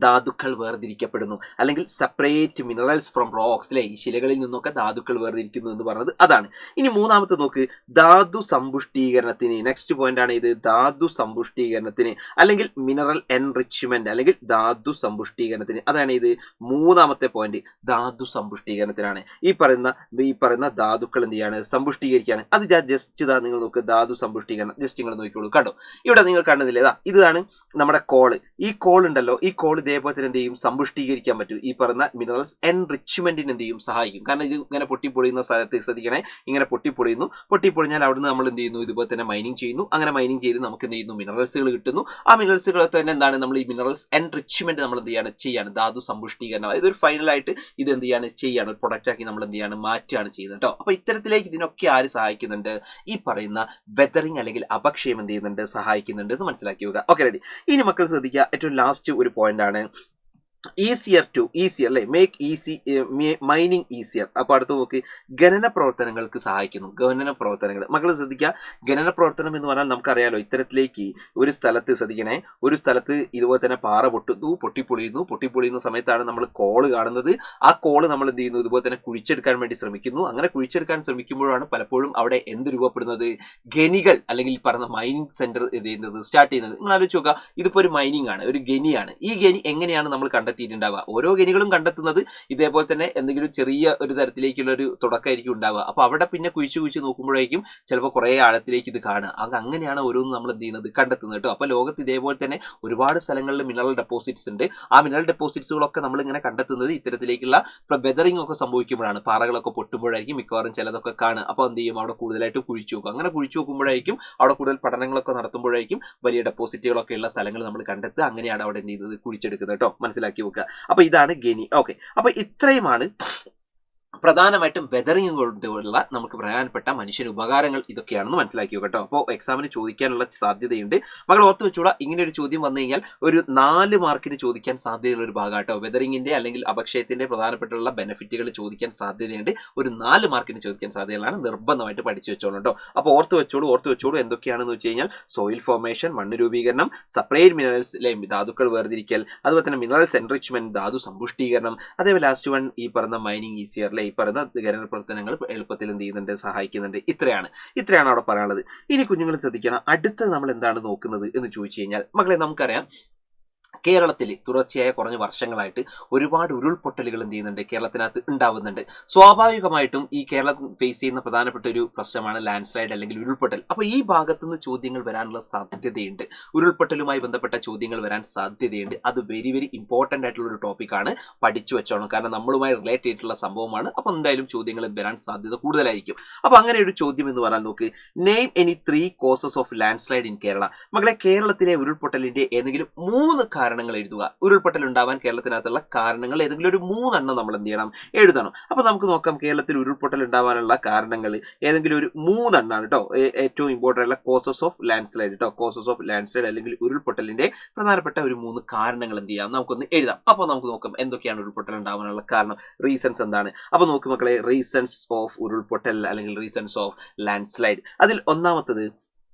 ധാതുക്കൾ വേർതിരിക്കപ്പെടുന്നു അല്ലെങ്കിൽ സെപ്പറേറ്റ് മിനറൽസ് ഫ്രം റോക്സ് അല്ലെ. ഈ ശിലകളിൽ നിന്നൊക്കെ ധാതുക്കൾ വേർതിരിക്കുന്നു എന്ന് പറഞ്ഞത് അതാണ്. ഇനി മൂന്നാമത്തെ നോക്ക്, ധാതു സമ്പുഷ്ടീകരണത്തിന്. നെക്സ്റ്റ് പോയിന്റ് ആണ് ഇത്, ധാതു സമ്പുഷ്ടീകരണത്തിന് അല്ലെങ്കിൽ മിനറൽ എൻറിച്ച്മെന്റ് അല്ലെങ്കിൽ ധാതു സമ്പുഷ്ടീകരണത്തിന്. അതാണ് ഇത് മൂന്നാമത്തെ പോയിന്റ്, ധാതു സമ്പുഷ്ടീകരണത്തിനാണ്. ഈ പറയുന്ന ധാതുക്കൾ എന്ത് ചെയ്യാണ്, സമ്പുഷ്ടീകരിക്കുകയാണ്. അത് ജസ്റ്റ് ഇതാ നിങ്ങൾ നോക്ക്, ധാതു സമ്പുഷ്ടീകരണം ജസ്റ്റ് നിങ്ങൾ നോക്കിക്കോളൂ. കണ്ടോ, ഇവിടെ നിങ്ങൾ കാണുന്നില്ലേ, ഇതാണ് നമ്മുടെ കോള്. ഈ കോൾ ഉണ്ടല്ലോ, ഈ കോൾ ഇതേപോലെ തന്നെ എന്ത് ചെയ്യും, സമ്പുഷ്ടീകരിക്കാൻ പറ്റും. ഈ പറഞ്ഞ മിനറൽസ് എൻറിച്ച്മെന്റിന് എന്ത് ചെയ്യും, സഹായിക്കും. കാരണം ഇത് ഇങ്ങനെ പൊട്ടിപ്പൊളിയുന്ന സ്ഥലത്ത് ശ്രദ്ധിക്കണേ, ഇങ്ങനെ പൊട്ടിപ്പൊളിഞ്ഞാൽ അവിടുന്ന് നമ്മൾ എന്ത് ചെയ്യുന്നു, ഇതുപോലെ തന്നെ മൈനിങ് ചെയ്യുന്നു. അങ്ങനെ മൈനിങ് ചെയ്ത് നമുക്ക് എന്ത് ചെയ്യുന്നു, മിനറൽസുകൾ കിട്ടുന്നു. ആ മിനറൽസുകൾ തന്നെ എന്താണ്, നമ്മൾ ഈ മിനറൽസ് എൻറിച്ച്മെന്റ് നമ്മൾ എന്ത് ചെയ്യാണ്, ധാതു സമ്പുഷ്ടീകരണം. അതായത് ഒരു ഫൈനലായിട്ട് ഇത് എന്ത് ചെയ്യാണ് ഒരു പ്രൊഡക്റ്റ് ആക്കി നമ്മൾ എന്ത് മാറ്റുകയാണ് ചെയ്യുന്നത് കേട്ടോ. അപ്പൊ ഇത്തരത്തിലേക്ക് ഇതിനൊക്കെ ആര് സഹായിക്കുന്നുണ്ട്, ഈ പറയുന്ന വെതറിംഗ് അല്ലെങ്കിൽ അപക്ഷയം എന്ത് ചെയ്യുന്നുണ്ട്, സഹായിക്കുന്നുണ്ട് എന്ന് മനസ്സിലാക്കി വെക്കുക. Okay, ready. ഇനി മക്കൾ ശ്രദ്ധിക്കുക, ഏറ്റവും ലാസ്റ്റ് ഒരു പോയിന്റ് ആണ് ഈസിയർ അല്ലെ, മേക്ക് ഈസി മൈനിങ് ഈസിയർ. അപ്പൊ അടുത്ത് നോക്ക്, ഖനന പ്രവർത്തനങ്ങൾക്ക് സഹായിക്കുന്നു. ഖനന പ്രവർത്തനങ്ങൾ മക്കൾ ശ്രദ്ധിക്കുക. ഖനന പ്രവർത്തനം എന്ന് പറഞ്ഞാൽ നമുക്കറിയാലോ, ഇത്തരത്തിലേക്ക് ഒരു സ്ഥലത്ത് ശ്രദ്ധിക്കണേ, ഒരു സ്ഥലത്ത് ഇതുപോലെ തന്നെ പാറ പൊട്ടിപ്പൊളിയുന്ന സമയത്താണ് നമ്മൾ കോള് കാണുന്നത്. ആ കോള് നമ്മൾ എന്ത് ചെയ്യുന്നു, ഇതുപോലെ തന്നെ കുഴിച്ചെടുക്കാൻ വേണ്ടി ശ്രമിക്കുന്നു. അങ്ങനെ കുഴിച്ചെടുക്കാൻ ശ്രമിക്കുമ്പോഴാണ് പലപ്പോഴും അവിടെ എന്ത് രൂപപ്പെടുന്നത്, ഖനികൾ അല്ലെങ്കിൽ പറഞ്ഞ മൈനിങ് സെന്റർ സ്റ്റാർട്ട് ചെയ്യുന്നത്. നിങ്ങൾ ആലോചിച്ച് നോക്കുക, ഇതിപ്പോ ഒരു മൈനിങ് ആണ്, ഒരു ഖനിയാണ്. ഈ ഖനി എങ്ങനെയാണ് നമ്മൾ കണ്ടെത്തിയിട്ടുണ്ടാവുക, ഓരോ ഖനികളും കണ്ടെത്തുന്നത് ഇതേപോലെ തന്നെ എന്തെങ്കിലും ചെറിയ ഒരു തരത്തിലേക്കുള്ള ഒരു തുടക്കമായിരിക്കും ഉണ്ടാവുക. അപ്പൊ അവിടെ പിന്നെ കുഴിച്ച് നോക്കുമ്പോഴേക്കും ചിലപ്പോൾ കുറെ ആഴത്തിലേക്ക് ഇത് കാണുക. അങ്ങനെയാണ് ഓരോന്നും നമ്മൾ എന്ത് ചെയ്യുന്നത്, കണ്ടെത്തുന്നത് കേട്ടോ. അപ്പൊ ലോകത്ത് ഇതേപോലെ തന്നെ ഒരുപാട് സ്ഥലങ്ങളിൽ മിനറൽ ഡെപ്പോസിറ്റ്സ് ഉണ്ട്. ആ മിനറൽ ഡെപ്പോസിറ്റ്സുകളൊക്കെ നമ്മൾ ഇങ്ങനെ കണ്ടെത്തുന്നത് ഇത്തരത്തിലേക്കുള്ള വെതറിംഗ് ഒക്കെ സംഭവിക്കുമ്പോഴാണ്. പാറകളൊക്കെ പൊട്ടുമ്പോഴായിരിക്കും മിക്കവാറും ചിലതൊക്കെ കാണുക. അപ്പൊ എന്ത് ചെയ്യും, അവിടെ കൂടുതലായിട്ട് കുഴിച്ചു നോക്കും. അങ്ങനെ കുഴിച്ചു നോക്കുമ്പോഴായിരിക്കും അവിടെ കൂടുതൽ പഠനങ്ങളൊക്കെ നടത്തുമ്പോഴായിരിക്കും വലിയ ഡെപ്പോസിറ്റുകളൊക്കെ ഉള്ള സ്ഥലങ്ങൾ നമ്മൾ കണ്ടെത്തുക. അങ്ങനെയാണ് അവിടെ എന്ത് ചെയ്യുന്നത്, കുഴിച്ചെടുക്കുന്നത് കേട്ടോ. മനസ്സിലാക്കി വെക്കുക. അപ്പൊ ഇതാണ് ഖനി. ഓക്കെ, അപ്പൊ ഇത്രയുമാണ് പ്രധാനമായിട്ടും വെതറിംഗ് കൊണ്ടുള്ള നമുക്ക് പ്രധാനപ്പെട്ട മനുഷ്യന് ഉപകാരങ്ങൾ ഇതൊക്കെയാണെന്ന് മനസ്സിലാക്കിയോ കേട്ടോ. അപ്പോൾ എക്സാമിന് ചോദിക്കാനുള്ള സാധ്യതയുണ്ട്. മകൾ ഓർത്ത് വെച്ചോളാം, ഇങ്ങനെ ഒരു ചോദ്യം വന്നു കഴിഞ്ഞാൽ ഒരു 4 മാർക്കിന് ചോദിക്കാൻ സാധ്യതയുള്ള ഒരു ഭാഗം കേട്ടോ. വെതറിങ്ങിന്റെ അല്ലെങ്കിൽ അപക്ഷയത്തിന്റെ പ്രധാനപ്പെട്ടുള്ള ബെനിഫിറ്റുകൾ ചോദിക്കാൻ സാധ്യതയുണ്ട്. ഒരു 4 മാർക്കിന് ചോദിക്കാൻ സാധ്യതകളാണ്. നിർബന്ധമായിട്ട് പഠിച്ചു വെച്ചോളൂ കേട്ടോ. അപ്പോൾ ഓർത്ത് വെച്ചോളൂ എന്തൊക്കെയാണെന്ന് വെച്ച് കഴിഞ്ഞാൽ സോയിൽ ഫോർമേഷൻ, മണ്ണ് രൂപീകരണം, സെപ്പറേറ്റ് മിനറൽസ് ധാതുക്കൾ വേർതിരിക്കൽ, അതുപോലെ തന്നെ മിനറൽസ് എൻറിച്ച്മെന്റ്, ധാതു സമ്പുഷ്ടീകരണം, അതേപോലെ ലാസ്റ്റ് വൺ ഈ പറഞ്ഞ മൈനിങ് ഈസിയർ ഈ പറയുന്ന ഖനന പ്രവർത്തനങ്ങൾ എളുപ്പത്തിൽ എന്ത് ചെയ്യുന്നുണ്ട്, സഹായിക്കുന്നുണ്ട്. ഇത്രയാണ് അവിടെ പറയാനുള്ളത്. ഇനി കുഞ്ഞുങ്ങൾ ശ്രദ്ധിക്കണം, അടുത്തത് നമ്മൾ എന്താണ് നോക്കുന്നത് എന്ന് ചോദിച്ചു കഴിഞ്ഞാൽ മക്കളെ നമുക്കറിയാം കേരളത്തിൽ തുടർച്ചയായ കുറഞ്ഞ വർഷങ്ങളായിട്ട് ഒരുപാട് ഉരുൾപൊട്ടലുകൾ എന്ത് ചെയ്യുന്നുണ്ട്, കേരളത്തിനകത്ത് ഉണ്ടാവുന്നുണ്ട്. സ്വാഭാവികമായിട്ടും ഈ കേരളം ഫേസ് ചെയ്യുന്ന പ്രധാനപ്പെട്ട ഒരു പ്രശ്നമാണ് ലാൻഡ് സ്ലൈഡ് അല്ലെങ്കിൽ ഉരുൾപൊട്ടൽ. അപ്പോൾ ഈ ഭാഗത്തുനിന്ന് ചോദ്യങ്ങൾ വരാനുള്ള സാധ്യതയുണ്ട്. ഉരുൾപൊട്ടലുമായി ബന്ധപ്പെട്ട ചോദ്യങ്ങൾ വരാൻ സാധ്യതയുണ്ട്. അത് വെരി വെരി ഇമ്പോർട്ടൻ്റ് ആയിട്ടുള്ള ഒരു ടോപ്പിക്കാണ്, പഠിച്ചു വെച്ചോണം. കാരണം നമ്മളുമായി റിലേറ്റ് ചെയ്തിട്ടുള്ള സംഭവമാണ്. അപ്പോൾ എന്തായാലും ചോദ്യങ്ങൾ വരാൻ സാധ്യത കൂടുതലായിരിക്കും. അപ്പോൾ അങ്ങനെ ഒരു ചോദ്യം എന്ന് പറഞ്ഞാൽ നോക്ക്, name any 3 causes of land slide in Kerala. മകളെ കേരളത്തിലെ ഉരുൾപൊട്ടലിന്റെ ഏതെങ്കിലും 3 കാരണങ്ങൾ എഴുതുക. ഉരുൾപൊട്ടൽ ഉണ്ടാവാൻ കേരളത്തിനകത്തുള്ള കാരണങ്ങൾ ഏതെങ്കിലും ഒരു 3 എണ്ണം നമ്മൾ എന്ത് ചെയ്യണം, എഴുതണം. അപ്പൊ നമുക്ക് നോക്കാം, കേരളത്തിൽ ഉരുൾപൊട്ടൽ ഉണ്ടാവാനുള്ള കാരണങ്ങൾ ഏതെങ്കിലും ഒരു 3 എണ്ണമാണ് കേട്ടോ. ഏറ്റവും ഇമ്പോർട്ടൻ്റ് ആയിട്ടുള്ള കോസസ് ഓഫ് ലാൻഡ് സ്ലൈഡ് കേട്ടോ. കോസസ് ഓഫ് ലാൻഡ് സ്ലൈഡ് അല്ലെങ്കിൽ ഉരുൾപൊട്ടലിന്റെ പ്രധാനപ്പെട്ട ഒരു 3 കാരണങ്ങൾ എന്ത് ചെയ്യാം, നമുക്കൊന്ന് എഴുതാം. അപ്പോൾ നമുക്ക് നോക്കാം എന്തൊക്കെയാണ് ഉരുൾപൊട്ടൽ ഉണ്ടാവാനുള്ള കാരണം, റീസൺസ് എന്താണ്. അപ്പൊ നോക്ക് മക്കളെ, റീസൺസ് ഓഫ് ഉരുൾപൊട്ടൽ അല്ലെങ്കിൽ റീസൺസ് ഓഫ് ലാൻഡ് സ്ലൈഡ്. അതിൽ ഒന്നാമത്തത്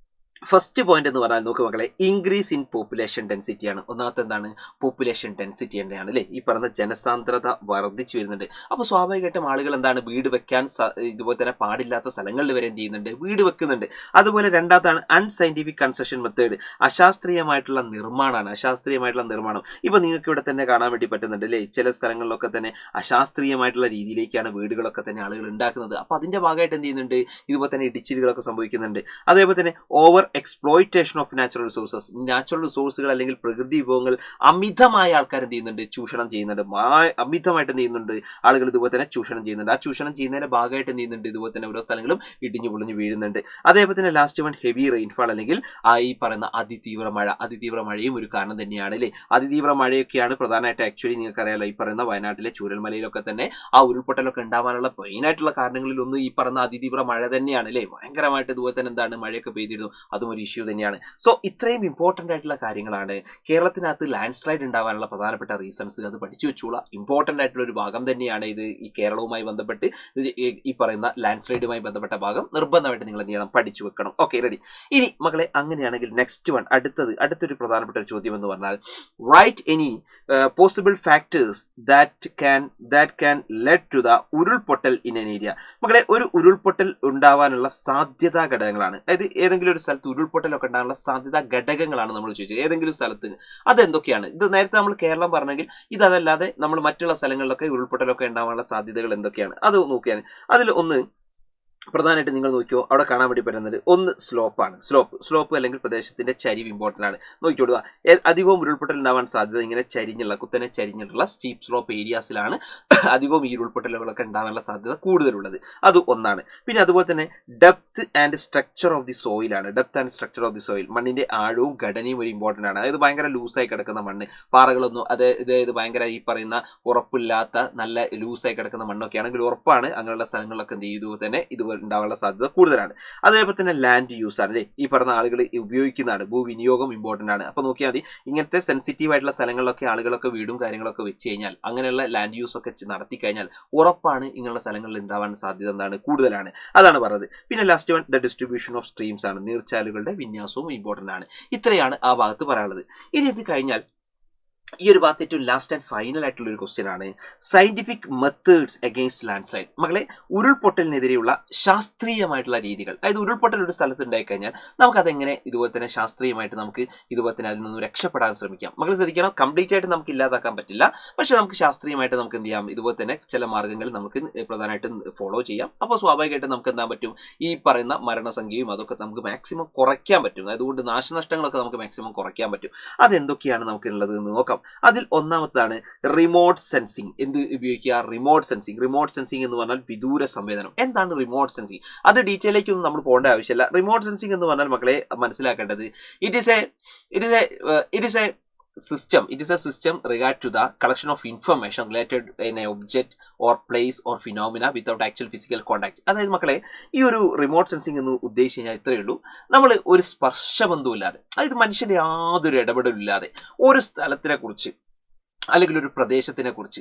ഫസ്റ്റ് പോയിന്റ് എന്ന് പറഞ്ഞാൽ നോക്ക് മക്കളെ, ഇൻക്രീസ് ഇൻ പോപ്പുലേഷൻ ഡെൻസിറ്റി ആണ്. ഒന്നാമത്തെ എന്താണ്, പോപ്പുലേഷൻ ഡെൻസിറ്റി തന്നെയാണ് അല്ലേ. ഈ പറഞ്ഞ ജനസാന്ദ്രത വർദ്ധിച്ചു വരുന്നുണ്ട്. അപ്പോൾ സ്വാഭാവികമായിട്ടും ആളുകൾ എന്താണ്, വീട് വെക്കാൻ ഇതുപോലെ തന്നെ പാടില്ലാത്ത സ്ഥലങ്ങളിൽ വരെ എന്ത് ചെയ്യുന്നുണ്ട്, വീട് വെക്കുന്നുണ്ട്. അതുപോലെ രണ്ടാമതാണ് അൺസയന്റിഫിക് കൺസ്ട്രക്ഷൻ മെത്തേഡ്, അശാസ്ത്രീയമായിട്ടുള്ള നിർമ്മാണം. ഇപ്പൊ നിങ്ങൾക്ക് ഇവിടെ തന്നെ കാണാൻ വേണ്ടി പറ്റുന്നുണ്ട് അല്ലേ, ചില സ്ഥലങ്ങളിലൊക്കെ തന്നെ അശാസ്ത്രീയമായിട്ടുള്ള രീതിയിലേക്കാണ് വീടുകളൊക്കെ തന്നെ ആളുകൾ ഉണ്ടാക്കുന്നത്. അപ്പൊ അതിന്റെ ഭാഗമായിട്ട് എന്ത് ചെയ്യുന്നുണ്ട്, ഇതുപോലെ തന്നെ ഇടിച്ചിലുകളൊക്കെ സംഭവിക്കുന്നുണ്ട്. അതേപോലെ തന്നെ ഓവർ എക്സ്പ്ലോയിറ്റേഷൻ ഓഫ് നാച്ചുറൽ റിസോഴ്സുകൾ അല്ലെങ്കിൽ പ്രകൃതി വിഭവങ്ങൾ അമിതമായ ആൾക്കാർ എന്ത് ചെയ്യുന്നുണ്ട്, ചൂഷണം ചെയ്യുന്നുണ്ട്. അമിതമായിട്ട് എന്ത് ചെയ്യുന്നുണ്ട്, ആളുകൾ ഇതുപോലെ തന്നെ ചൂഷണം ചെയ്യുന്നുണ്ട്. ആ ചൂഷണം ചെയ്യുന്നതിന്റെ ഭാഗമായിട്ട് എന്ത് ചെയ്യുന്നുണ്ട്, ഇതുപോലെ തന്നെ ഓരോ സ്ഥലങ്ങളും ഇടിഞ്ഞു പൊളിഞ്ഞു വീഴുന്നുണ്ട്. അതേപോലെ തന്നെ ലാസ്റ്റ് വൺ ഹെവി റെയിൻഫാൾ അല്ലെങ്കിൽ ഈ പറയുന്ന അതിതീവ്ര മഴയും ഒരു കാരണം തന്നെയാണ് അല്ലേ. അതിതീവ്ര മഴയൊക്കെയാണ് പ്രധാനമായിട്ട് ആക്ച്വലി നിങ്ങൾക്കറിയാലോ, ഈ പറയുന്ന വയനാട്ടിലെ ചൂരൽമലയിലൊക്കെ തന്നെ ആ ഉരുൾപൊട്ടലൊക്കെ ഉണ്ടാവാനുള്ള മെയിനായിട്ടുള്ള കാരണങ്ങളിൽ ഒന്ന് ഈ പറയുന്ന അതിതീവ്ര മഴ തന്നെയാണ് അല്ലേ. ഭയങ്കരമായിട്ട് ഇതുപോലെ തന്നെ എന്താണ്, മഴയൊക്കെ പെയ്തിരുന്നു. അതും ഒരു ഇഷ്യൂ തന്നെയാണ്. സോ ഇത്രയും ഇമ്പോർട്ടൻ്റ് ആയിട്ടുള്ള കാര്യങ്ങളാണ് കേരളത്തിനകത്ത് ലാൻഡ് സ്ലൈഡ് ഉണ്ടാവാനുള്ള പ്രധാനപ്പെട്ട റീസൺസ്. അത് പഠിച്ചു വെച്ചോളാം. ഇമ്പോർട്ടൻ്റ് ആയിട്ടുള്ള ഒരു ഭാഗം തന്നെയാണ് ഇത്. ഈ കേരളവുമായി ബന്ധപ്പെട്ട് ഈ പറയുന്ന ലാൻഡ് സ്ലൈഡുമായി ബന്ധപ്പെട്ട ഭാഗം നിർബന്ധമായിട്ട് നിങ്ങൾ എന്ത് ചെയ്യണം, പഠിച്ചു വെക്കണം. Okay, ready. ഇനി മക്കളെ അങ്ങനെയാണെങ്കിൽ നെക്സ്റ്റ് വൺ, അടുത്തൊരു പ്രധാനപ്പെട്ട ഒരു ചോദ്യം എന്ന് പറഞ്ഞാൽ, right any possible factors that can lead to the ഉരുൾപൊട്ടൽ ഇൻ എൻ ഏരിയ. മക്കളെ, ഒരു ഉരുൾപൊട്ടൽ ഉണ്ടാവാനുള്ള സാധ്യതാ ഘടകങ്ങളാണ്. അതായത് ഏതെങ്കിലും ഒരു സ്ഥലത്ത് ഉരുൾപൊട്ടലൊക്കെ ഉണ്ടാകാനുള്ള സാധ്യതാ ഘടകങ്ങളാണ് നമ്മൾ ചോദിച്ചത്. ഏതെങ്കിലും സ്ഥലത്ത് അതെന്തൊക്കെയാണ്? ഇത് നേരത്തെ നമ്മൾ കേരളം പറഞ്ഞെങ്കിൽ ഇതല്ലാതെ നമ്മൾ മറ്റുള്ള സ്ഥലങ്ങളിലൊക്കെ ഉരുൾപൊട്ടലൊക്കെ ഉണ്ടാവാനുള്ള സാധ്യതകൾ എന്തൊക്കെയാണ് അത് നോക്കിയാണ്. അതിൽ ഒന്ന് പ്രധാനമായിട്ട് നിങ്ങൾ നോക്കിയോ, അവിടെ കാണാൻ വേണ്ടി പറ്റുന്നത് ഒന്ന് സ്ലോപ്പ് അല്ലെങ്കിൽ പ്രദേശത്തിന്റെ ചരിവ് ഇമ്പോർട്ടൻ്റ് ആണ്. നോക്കിയോടുക, അധികവും ഉരുൾപൊട്ടൽ ഉണ്ടാവാൻ സാധ്യത ഇങ്ങനെ കുത്തനെ ചരിഞ്ഞിട്ടുള്ള സ്റ്റീപ്പ് സ്ലോപ്പ് ഏരിയാസിലാണ് അധികവും ഈ ഉരുൾപൊട്ടലുകളൊക്കെ ഉണ്ടാവാനുള്ള സാധ്യത കൂടുതലുള്ളത്. അത് ഒന്നാണ്. പിന്നെ അതുപോലെ തന്നെ depth and structure of the soil ആണ്. മണ്ണിന്റെ ആഴവും ഘടനയും ഒരു ഇമ്പോർട്ടൻ്റ് ആണ്. അതായത് ഭയങ്കര ലൂസായി കിടക്കുന്ന മണ്ണ്, പാറകളൊന്നും അതായത് ഭയങ്കര ഈ പറയുന്ന ഉറപ്പില്ലാത്ത നല്ല ലൂസായി കിടക്കുന്ന മണ്ണൊക്കെ ആണെങ്കിൽ ഉറപ്പാണ് അങ്ങനെയുള്ള സ്ഥലങ്ങളിലൊക്കെ എന്ത് ചെയ്തു തന്നെ ഇത് ഉണ്ടാവാനുള്ള സാധ്യത കൂടുതലാണ്. അതേപോലെ തന്നെ ലാൻഡ് യൂസ് ആണ് അല്ലേ, ഈ പറഞ്ഞ ആളുകൾ ഉപയോഗിക്കുന്നതാണ്. ഭൂവിനിയോഗം ഇമ്പോർട്ടൻ്റ് ആണ്. അപ്പോൾ നോക്കിയാൽ മതി, ഇങ്ങനത്തെ സെൻസിറ്റീവ് ആയിട്ടുള്ള സ്ഥലങ്ങളിലൊക്കെ ആളുകളൊക്കെ വീടും കാര്യങ്ങളൊക്കെ വെച്ച് കഴിഞ്ഞാൽ, അങ്ങനെയുള്ള ലാൻഡ് യൂസ് ഒക്കെ നടത്തി കഴിഞ്ഞാൽ ഉറപ്പാണ് ഇങ്ങനെയുള്ള സ്ഥലങ്ങളിൽ ഉണ്ടാവാൻ സാധ്യത എന്താണ്, കൂടുതലാണ്. അതാണ് പറഞ്ഞത്. പിന്നെ last one the distribution of streams ആണ്. നീർച്ചാലുകളുടെ വിന്യാസവും ഇമ്പോർട്ടൻ്റ് ആണ്. ഇത്രയാണ് ആ ഭാഗത്ത് പറയാനുള്ളത്. ഇനി ഇത് കഴിഞ്ഞാൽ ഈ ഒരു ഭാഗത്ത് ഏറ്റവും ലാസ്റ്റ് ആൻഡ് ഫൈനൽ ആയിട്ടുള്ള ഒരു ക്വസ്റ്റ്യൻ ആണ്, scientific methods against land slide. മകളെ, ഉരുൾപൊട്ടലിനെതിരെയുള്ള ശാസ്ത്രീയമായിട്ടുള്ള രീതികൾ. അതായത് ഉരുൾപൊട്ടൽ ഒരു സ്ഥലത്ത് ഉണ്ടായിക്കഴിഞ്ഞാൽ നമുക്കതെങ്ങനെ ഇതുപോലെ തന്നെ ശാസ്ത്രീയമായിട്ട് നമുക്ക് ഇതുപോലെ തന്നെ അതിൽ നിന്ന് രക്ഷപ്പെടാൻ ശ്രമിക്കാം. മകൾ ശ്രദ്ധിക്കണം, കംപ്ലീറ്റ് ആയിട്ട് നമുക്ക് ഇല്ലാതാക്കാൻ പറ്റില്ല. പക്ഷെ നമുക്ക് ശാസ്ത്രീയമായിട്ട് നമുക്ക് എന്ത് ചെയ്യാം, ഇതുപോലെ തന്നെ ചില മാർഗ്ഗങ്ങൾ നമുക്ക് പ്രധാനമായിട്ടും ഫോളോ ചെയ്യാം. അപ്പോൾ സ്വാഭാവികമായിട്ടും നമുക്ക് എന്താ പറ്റും, ഈ പറയുന്ന മരണസംഖ്യയും അതൊക്കെ നമുക്ക് മാക്സിമം കുറയ്ക്കാൻ പറ്റും. അതുകൊണ്ട് നാശനഷ്ടങ്ങളൊക്കെ നമുക്ക് മാക്സിമം കുറയ്ക്കാൻ പറ്റും. അതെന്തൊക്കെയാണ് നമുക്കുള്ളത് എന്ന് നോക്കാം. അതിൽ ഒന്നാമതാണ് റിമോട്ട് സെൻസിങ്. എന്ത് ഉപയോഗിക്കുക, റിമോട്ട് സെൻസിങ് എന്ന് പറഞ്ഞാൽ വിദൂര സംവേദനം. എന്താണ് റിമോട്ട് സെൻസിങ്? അത് ഡീറ്റെയിലേക്കൊന്നും നമ്മൾ പോകേണ്ട ആവശ്യമില്ല. റിമോട്ട് സെൻസിങ് എന്ന് പറഞ്ഞാൽ മക്കളെ മനസ്സിലാക്കേണ്ടത്, it is A system. It is a system regard to the collection of information related in a object or place or phenomena without actual physical contact. അതായത് മക്കളെ, ഈ ഒരു റിമോട്ട് സെൻസിങ് എന്ന് ഉദ്ദേശിച്ച് കഴിഞ്ഞാൽ ഇത്രയേ ഉള്ളൂ. നമ്മൾ ഒരു സ്പർശബന്ധമില്ലാതെ, അതായത് മനുഷ്യന്റെ യാതൊരു ഇടപെടലില്ലാതെ ഒരു സ്ഥലത്തിനെ കുറിച്ച് അല്ലെങ്കിൽ ഒരു പ്രദേശത്തിനെ കുറിച്ച്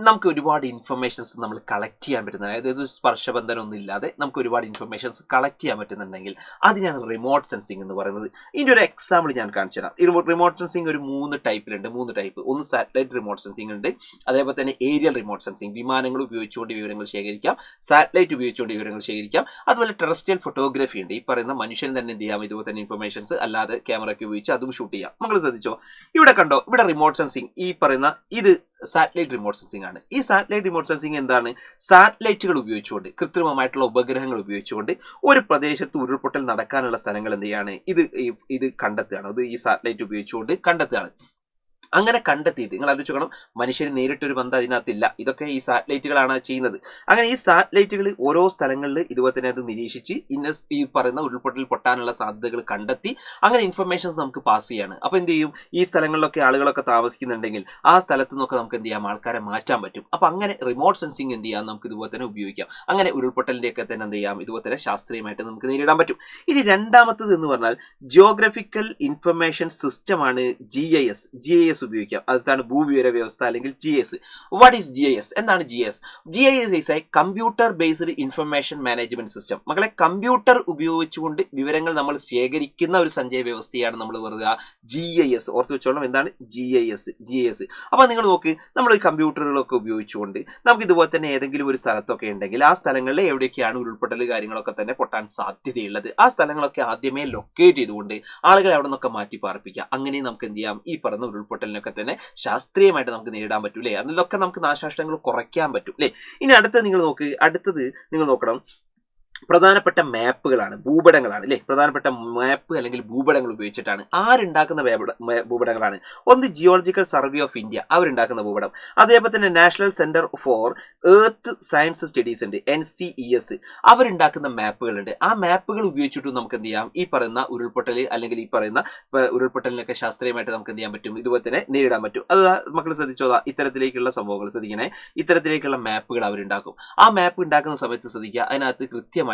നമുക്ക് ഒരുപാട് ഇൻഫർമേഷൻസ് നമ്മൾ കളക്ട് ചെയ്യാൻ പറ്റുന്നത്, അതായത് ഒരു സ്പർശബന്ധനമൊന്നും ഇല്ലാതെ നമുക്ക് ഒരുപാട് ഇൻഫർമേഷൻസ് കളക്ട് ചെയ്യാൻ പറ്റുന്നുണ്ടെങ്കിൽ അതിനാണ് റിമോട്ട് സെൻസിങ് എന്ന് പറയുന്നത്. ഇതിൻ്റെ ഒരു എക്സാമ്പിൾ ഞാൻ കാണിച്ചു തരാം. ഈ റിമോട്ട് സെൻസിങ് ഒരു 3 ടൈപ്പിലുണ്ട്. 3 ടൈപ്പ്. ഒന്ന് സാറ്റലൈറ്റ് റിമോട്ട് സെൻസിങ് ഉണ്ട്, അതേപോലെ തന്നെ ഏരിയൽ റിമോട്ട് സെൻസിങ്, വിമാനങ്ങൾ ഉപയോഗിച്ചുകൊണ്ട് വിവരങ്ങൾ ശേഖരിക്കാം, സാറ്റലൈറ്റ് ഉപയോഗിച്ചുകൊണ്ട് വിവരങ്ങൾ ശേഖരിക്കാം. അതുപോലെ ടെറസ്ട്രിയൽ ഫോട്ടോഗ്രാഫി ഉണ്ട്. ഈ പറയുന്ന മനുഷ്യൻ തന്നെ എന്ത് ചെയ്യാം, ഇതുപോലെ തന്നെ ഇൻഫർമേഷൻസ് അല്ലാതെ ക്യാമറയ്ക്ക് ഉപയോഗിച്ച് അതും ഷൂട്ട് ചെയ്യാം. നമ്മൾ ശ്രദ്ധിച്ചോ, ഇവിടെ കണ്ടോ, ഇവിടെ റിമോട്ട് സെൻസിങ് ഈ പറയുന്ന ഇത് സാറ്റലൈറ്റ് റിമോട്ട് സെൻസിങ് ആണ്. ഈ സാറ്റലൈറ്റ് റിമോട്ട് സെൻസിങ് എന്താണ്? സാറ്റലൈറ്റുകൾ ഉപയോഗിച്ചുകൊണ്ട്, കൃത്രിമമായിട്ടുള്ള ഉപഗ്രഹങ്ങൾ ഉപയോഗിച്ചുകൊണ്ട് ഒരു പ്രദേശത്ത് ഉരുൾപൊട്ടൽ നടക്കാനുള്ള സ്ഥലങ്ങൾ എന്ത് ചെയ്യാണ്, ഇത് കണ്ടെത്തുകയാണ്. അത് ഈ സാറ്റലൈറ്റ് ഉപയോഗിച്ചുകൊണ്ട് കണ്ടെത്തുകയാണ്. അങ്ങനെ കണ്ടെത്തിയിട്ട് നിങ്ങൾ ആലോചിക്കണം, മനുഷ്യന് നേരിട്ടൊരു ബന്ധം അതിനകത്തില്ല. ഇതൊക്കെ ഈ സാറ്റലൈറ്റുകളാണ് ചെയ്യുന്നത്. അങ്ങനെ ഈ സാറ്റലൈറ്റുകൾ ഓരോ സ്ഥലങ്ങളിൽ ഇതുപോലെ തന്നെ അത് നിരീക്ഷിച്ച് ഈ പറയുന്ന ഉരുൾപൊട്ടൽ പൊട്ടാനുള്ള സാധ്യതകൾ കണ്ടെത്തി അങ്ങനെ ഇൻഫർമേഷൻസ് നമുക്ക് പാസ് ചെയ്യാണ്. അപ്പോൾ എന്ത് ചെയ്യും, ഈ സ്ഥലങ്ങളിലൊക്കെ ആളുകളൊക്കെ താമസിക്കുന്നുണ്ടെങ്കിൽ ആ സ്ഥലത്ത് നിന്നൊക്കെ നമുക്ക് എന്ത് ചെയ്യാം, ആൾക്കാരെ മാറ്റാൻ പറ്റും. അപ്പോൾ അങ്ങനെ റിമോട്ട് സെൻസിങ് എന്ത് ചെയ്യാം, നമുക്ക് ഇതുപോലെ തന്നെ ഉപയോഗിക്കാം. അങ്ങനെ ഉരുൾപൊട്ടലിൻ്റെയൊക്കെ തന്നെ എന്ത് ചെയ്യാം, ഇതുപോലെ തന്നെ ശാസ്ത്രീയമായിട്ട് നമുക്ക് നേരിടാൻ പറ്റും. ഇനി രണ്ടാമത്തത് എന്ന് പറഞ്ഞാൽ ജിയോഗ്രഫിക്കൽ ഇൻഫർമേഷൻ സിസ്റ്റമാണ് GIS ഉപയോഗിക്കാം. അതാണ് ഭൂവിവര വ്യവസ്ഥ അല്ലെങ്കിൽ GIS. What is GIS? എന്താണ് GIS? GIS is A computer based information management system. മക്കളെ, കമ്പ്യൂട്ടർ ഉപയോഗിച്ചുകൊണ്ട് വിവരങ്ങൾ നമ്മൾ ശേഖരിക്കുന്ന ഒരു സഞ്ചയ വ്യവസ്ഥയാണ് നമ്മൾ പറയുക GIS. ഓർത്ത് വെച്ചോളാം, എന്താണ് GIS. അപ്പൊ നിങ്ങൾ നോക്ക്, നമ്മൾ ഈ കമ്പ്യൂട്ടറുകളൊക്കെ ഉപയോഗിച്ചുകൊണ്ട് നമുക്ക് ഇതുപോലെ തന്നെ ഏതെങ്കിലും ഒരു സ്ഥലത്തൊക്കെ ഉണ്ടെങ്കിൽ ആ സ്ഥലങ്ങളിൽ എവിടെയൊക്കെയാണ് ഉരുൾപൊട്ടൽ കാര്യങ്ങളൊക്കെ തന്നെ പൊട്ടാൻ സാധ്യതയുള്ളത്, ആ സ്ഥലങ്ങളൊക്കെ ആദ്യമേ ലൊക്കേറ്റ് ചെയ്തുകൊണ്ട് ആളുകളെ അവിടെ നിന്നൊക്കെ മാറ്റി പാർപ്പിക്കുക. അങ്ങനെ നമുക്ക് എന്ത് ചെയ്യാം, ഈ പറഞ്ഞ ഉരുൾപൊട്ടലിനൊക്കെ തന്നെ ശാസ്ത്രീയമായിട്ട് നമുക്ക് നേരിടാൻ പറ്റും അല്ലേ. അതിലൊക്കെ നമുക്ക് നാശനഷ്ടങ്ങൾ കുറയ്ക്കാൻ പറ്റും അല്ലേ. ഇനി അടുത്തത് നിങ്ങൾ നോക്കണം, പ്രധാനപ്പെട്ട മാപ്പുകളാണ്, ഭൂപടങ്ങളാണ് അല്ലേ. പ്രധാനപ്പെട്ട മാപ്പ് അല്ലെങ്കിൽ ഭൂപടങ്ങൾ ഉപയോഗിച്ചിട്ടാണ് ആരുണ്ടാക്കുന്ന ഭൂപടങ്ങളാണ്. ഒന്ന് ജിയോളജിക്കൽ സർവേ ഓഫ് ഇന്ത്യ, അവരുണ്ടാക്കുന്ന ഭൂപടം. അതേപോലെ തന്നെ national centre for earth science studies ഉണ്ട്, NCES, അവരുണ്ടാക്കുന്ന മാപ്പുകളുണ്ട്. ആ മാപ്പുകൾ ഉപയോഗിച്ചിട്ട് നമുക്ക് എന്ത് ചെയ്യാം, ഈ പറയുന്ന ഉരുൾപൊട്ടൽ അല്ലെങ്കിൽ ഈ പറയുന്ന ഉരുൾപൊട്ടലിനൊക്കെ ശാസ്ത്രീയമായിട്ട് നമുക്ക് എന്ത് ചെയ്യാൻ പറ്റും, ഇതുപോലെ തന്നെ നേരിടാൻ പറ്റും. അത് മക്കൾ ശ്രദ്ധിച്ചോ, ഇത്തരത്തിലേക്കുള്ള സംഭവങ്ങൾ ശ്രദ്ധിക്കണേ. ഇത്തരത്തിലേക്കുള്ള മാപ്പുകൾ അവരുണ്ടാക്കും. ആ മാപ്പ് ഉണ്ടാക്കുന്ന സമയത്ത് ശ്രദ്ധിക്കുക, അതിനകത്ത് കൃത്യമായിട്ട്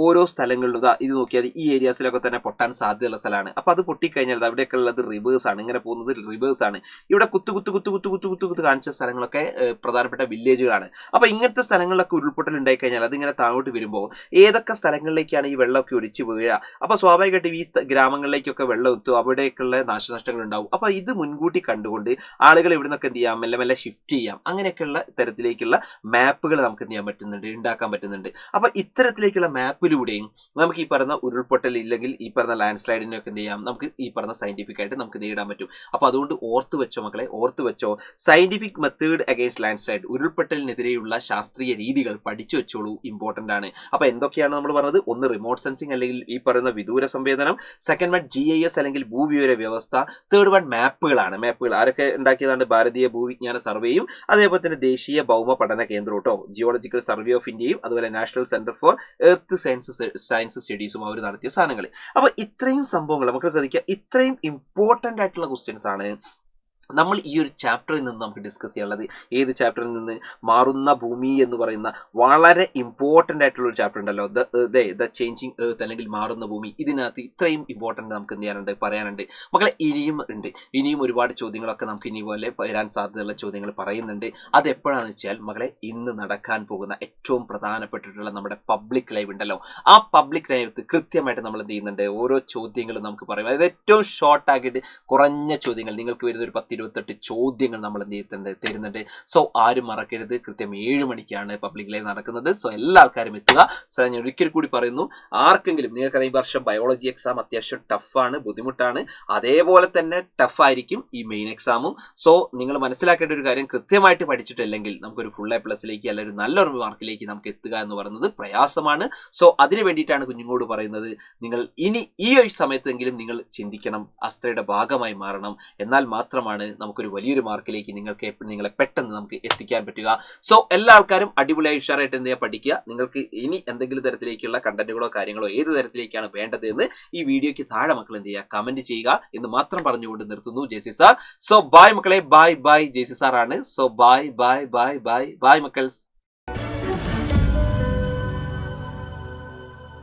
ഓരോ സ്ഥലങ്ങളിലും ഇത് നോക്കിയാൽ ഈ ഏരിയാസിലൊക്കെ തന്നെ പൊട്ടാൻ സാധ്യതയുള്ള സ്ഥലമാണ്. അപ്പൊ അത് പൊട്ടിക്കഴിഞ്ഞാൽ അവിടെയൊക്കെ ഉള്ളത് റിവേഴ്സ് ആണ്, ഇങ്ങനെ പോകുന്നത് റിവേഴ്സ് ആണ്. ഇവിടെ കുത്തു കാണിച്ച സ്ഥലങ്ങളൊക്കെ പ്രധാനപ്പെട്ട വില്ലേജുകളാണ്. അപ്പൊ ഇങ്ങനത്തെ സ്ഥലങ്ങളിലൊക്കെ ഉരുൾപൊട്ടൽ ഉണ്ടായി കഴിഞ്ഞാൽ അതിങ്ങനെ താഴോട്ട് വരുമ്പോൾ ഏതൊക്കെ സ്ഥലങ്ങളിലേക്കാണ് ഈ വെള്ളമൊക്കെ ഒലിച്ച് വീഴുക, അപ്പൊ സ്വാഭാവികമായിട്ടും ഈ ഗ്രാമങ്ങളിലേക്കൊക്കെ വെള്ളം എത്തും, അവിടെയൊക്കെയുള്ള നാശനഷ്ടങ്ങൾ ഉണ്ടാവും. അപ്പൊ ഇത് മുൻകൂട്ടി കണ്ടുകൊണ്ട് ആളുകൾ ഇവിടെ നിന്നൊക്കെ എന്ത് ചെയ്യാം, മെല്ലെ ഷിഫ്റ്റ് ചെയ്യാം. അങ്ങനെയൊക്കെയുള്ള തരത്തിലേക്കുള്ള മാപ്പുകൾ നമുക്ക് എന്ത് ചെയ്യാൻ പറ്റുന്നുണ്ട്, ഉണ്ടാക്കാൻ പറ്റുന്നുണ്ട്. അപ്പൊ ഇത്തരത്തിലേക്കുള്ള മാപ്പിലൂടെയും നമുക്ക് ഈ പറഞ്ഞ ഉരുൾപൊട്ടൽ ഇല്ലെങ്കിൽ ഈ പറഞ്ഞ ലാൻഡ് സ്ലൈഡിനൊക്കെ എന്ത് ചെയ്യാം, നമുക്ക് ഈ പറഞ്ഞ സയന്റിഫിക് ആയിട്ട് നമുക്ക് നേരിടാൻ പറ്റും. അപ്പൊ അതുകൊണ്ട് ഓർത്ത് വെച്ചോ മക്കളെ, ഓർത്ത് വെച്ചോ, scientific method against landslide, ഉരുൾപൊട്ടലിനെതിരെയുള്ള ശാസ്ത്രീയ രീതികൾ പഠിച്ചു വെച്ചോളൂ, ഇമ്പോർട്ടന്റ് ആണ്. അപ്പൊ എന്തൊക്കെയാണ് നമ്മൾ പറഞ്ഞത്? ഒന്ന് റിമോട്ട് സെൻസിങ് അല്ലെങ്കിൽ ഈ പറയുന്ന വിദൂര സംവേദനം, സെക്കൻഡ് വൺ GIS അല്ലെങ്കിൽ ഭൂവിവര വ്യവസ്ഥ, തേർഡ് വൺ മാപ്പുകളാണ്. മാപ്പുകൾ ആരൊക്കെ ഉണ്ടാക്കിയതാണ്? ഭാരതീയ ഭൂവിജ്ഞാന സർവേയും അതേപോലെ തന്നെ ദേശീയ ഭൗമ പഠന കേന്ദ്രം കേട്ടോ, ജിയോളജിക്കൽ സർവേ ഓഫ് ഇന്ത്യയും അതുപോലെ national centre for earth science സ്റ്റഡീസും അവർ നടത്തിയ സാധനങ്ങൾ. അപ്പൊ ഇത്രയും സംഭവങ്ങൾ നമുക്ക് ശ്രദ്ധിക്കുക, ഇത്രയും ഇമ്പോർട്ടന്റ് ആയിട്ടുള്ള ക്വസ്റ്റ്യൻസ് ആണ് നമ്മൾ ഈ ഒരു ചാപ്റ്ററിൽ നിന്ന് നമുക്ക് ഡിസ്കസ് ചെയ്യാനുള്ളത്. ഏത് ചാപ്റ്ററിൽ നിന്ന്? മാറുന്ന ഭൂമി എന്ന് പറയുന്ന വളരെ ഇമ്പോർട്ടൻ്റ് ആയിട്ടുള്ള ഒരു ചാപ്റ്റർ ഉണ്ടല്ലോ, ദ ചേഞ്ചിങ് എർത്ത് അല്ലെങ്കിൽ മാറുന്ന ഭൂമി. ഇതിനകത്ത് ഇത്രയും ഇമ്പോർട്ടൻ്റ് നമുക്ക് എന്ത് ചെയ്യാനുണ്ട്, പറയാനുണ്ട് മക്കളെ. ഇനിയും ഒരുപാട് ചോദ്യങ്ങളൊക്കെ നമുക്ക് ഇനി പോലെ വരാൻ സാധ്യതയുള്ള ചോദ്യങ്ങൾ പറയുന്നുണ്ട്. അത് എപ്പോഴാണെന്ന് വെച്ചാൽ മക്കളെ, ഇന്ന് നടക്കാൻ പോകുന്ന ഏറ്റവും പ്രധാനപ്പെട്ടിട്ടുള്ള നമ്മുടെ പബ്ലിക് ലൈവ് ഉണ്ടല്ലോ, ആ പബ്ലിക് ലൈവ് കൃത്യമായിട്ട് നമ്മൾ എന്ത് ചെയ്യുന്നുണ്ട്, ഓരോ ചോദ്യങ്ങളും നമുക്ക് പറയും. അതായത് ഏറ്റവും ഷോർട്ട് ആക്കിയിട്ട് കുറഞ്ഞ ചോദ്യങ്ങൾ, നിങ്ങൾക്ക് വരുന്ന ഒരു 10-28 ചോദ്യങ്ങൾ നമ്മൾ എന്ത് ചെയ്യുന്നുണ്ട്, തരുന്നുണ്ട്. സോ ആരും മറക്കരുത്, കൃത്യം 7 മണിക്കാണ് പബ്ലിക് ലൈവ് നടക്കുന്നത്. സോ എല്ലാ ആൾക്കാരും എത്തുക. സോ ഞാൻ ഒരിക്കൽ കൂടി പറയുന്നു, ആർക്കെങ്കിലും നിങ്ങൾക്ക് ഈ വർഷം ബയോളജി എക്സാം അത്യാവശ്യം ടഫാണ്, ബുദ്ധിമുട്ടാണ്, അതേപോലെ തന്നെ ടഫായിരിക്കും ഈ മെയിൻ എക്സാമും. സോ നിങ്ങൾ മനസ്സിലാക്കേണ്ട ഒരു കാര്യം, കൃത്യമായിട്ട് പഠിച്ചിട്ടില്ലെങ്കിൽ നമുക്കൊരു ഫുൾ A+ അല്ലെങ്കിൽ ഒരു നല്ലൊരു മാർക്കിലേക്ക് നമുക്ക് എത്തുക എന്ന് പറയുന്നത് പ്രയാസമാണ്. സോ അതിന് വേണ്ടിയിട്ടാണ് കുഞ്ഞുങ്ങളോട് പറയുന്നത്, നിങ്ങൾ ഇനി ഈ ഒരു സമയത്തെങ്കിലും നിങ്ങൾ ചിന്തിക്കണം, അസ്ത്രയുടെ ഭാഗമായി മാറണം. എന്നാൽ മാത്രമാണ് ആണ് നമുക്കൊരു വലിയൊരു മാർക്കിലേക്ക് നിങ്ങളെ പെട്ടെന്ന് നമുക്ക് എത്തിക്കാൻ പറ്റുക. സോ എല്ലാ ആൾക്കാരും അടിപൊളിയായി ഉഷാറായിട്ട് എന്ത് ചെയ്യുക, പഠിക്കുക. നിങ്ങൾക്ക് ഇനി എന്തെങ്കിലും തരത്തിലേക്കുള്ള കണ്ടന്റുകളോ കാര്യങ്ങളോ ഏത് തരത്തിലേക്കാണ് വേണ്ടത് എന്ന് ഈ വീഡിയോയ്ക്ക് താഴെ മക്കൾ എന്ത് ചെയ്യുക, കമന്റ് ചെയ്യുക എന്ന് മാത്രം പറഞ്ഞുകൊണ്ട് നിർത്തുന്നു ജെസി സാർ. സോ ബൈ മക്കളെ, ബൈ ബൈ. ജെസി സാർ ആണ്. So bye bye bye bye bye മക്കൾ.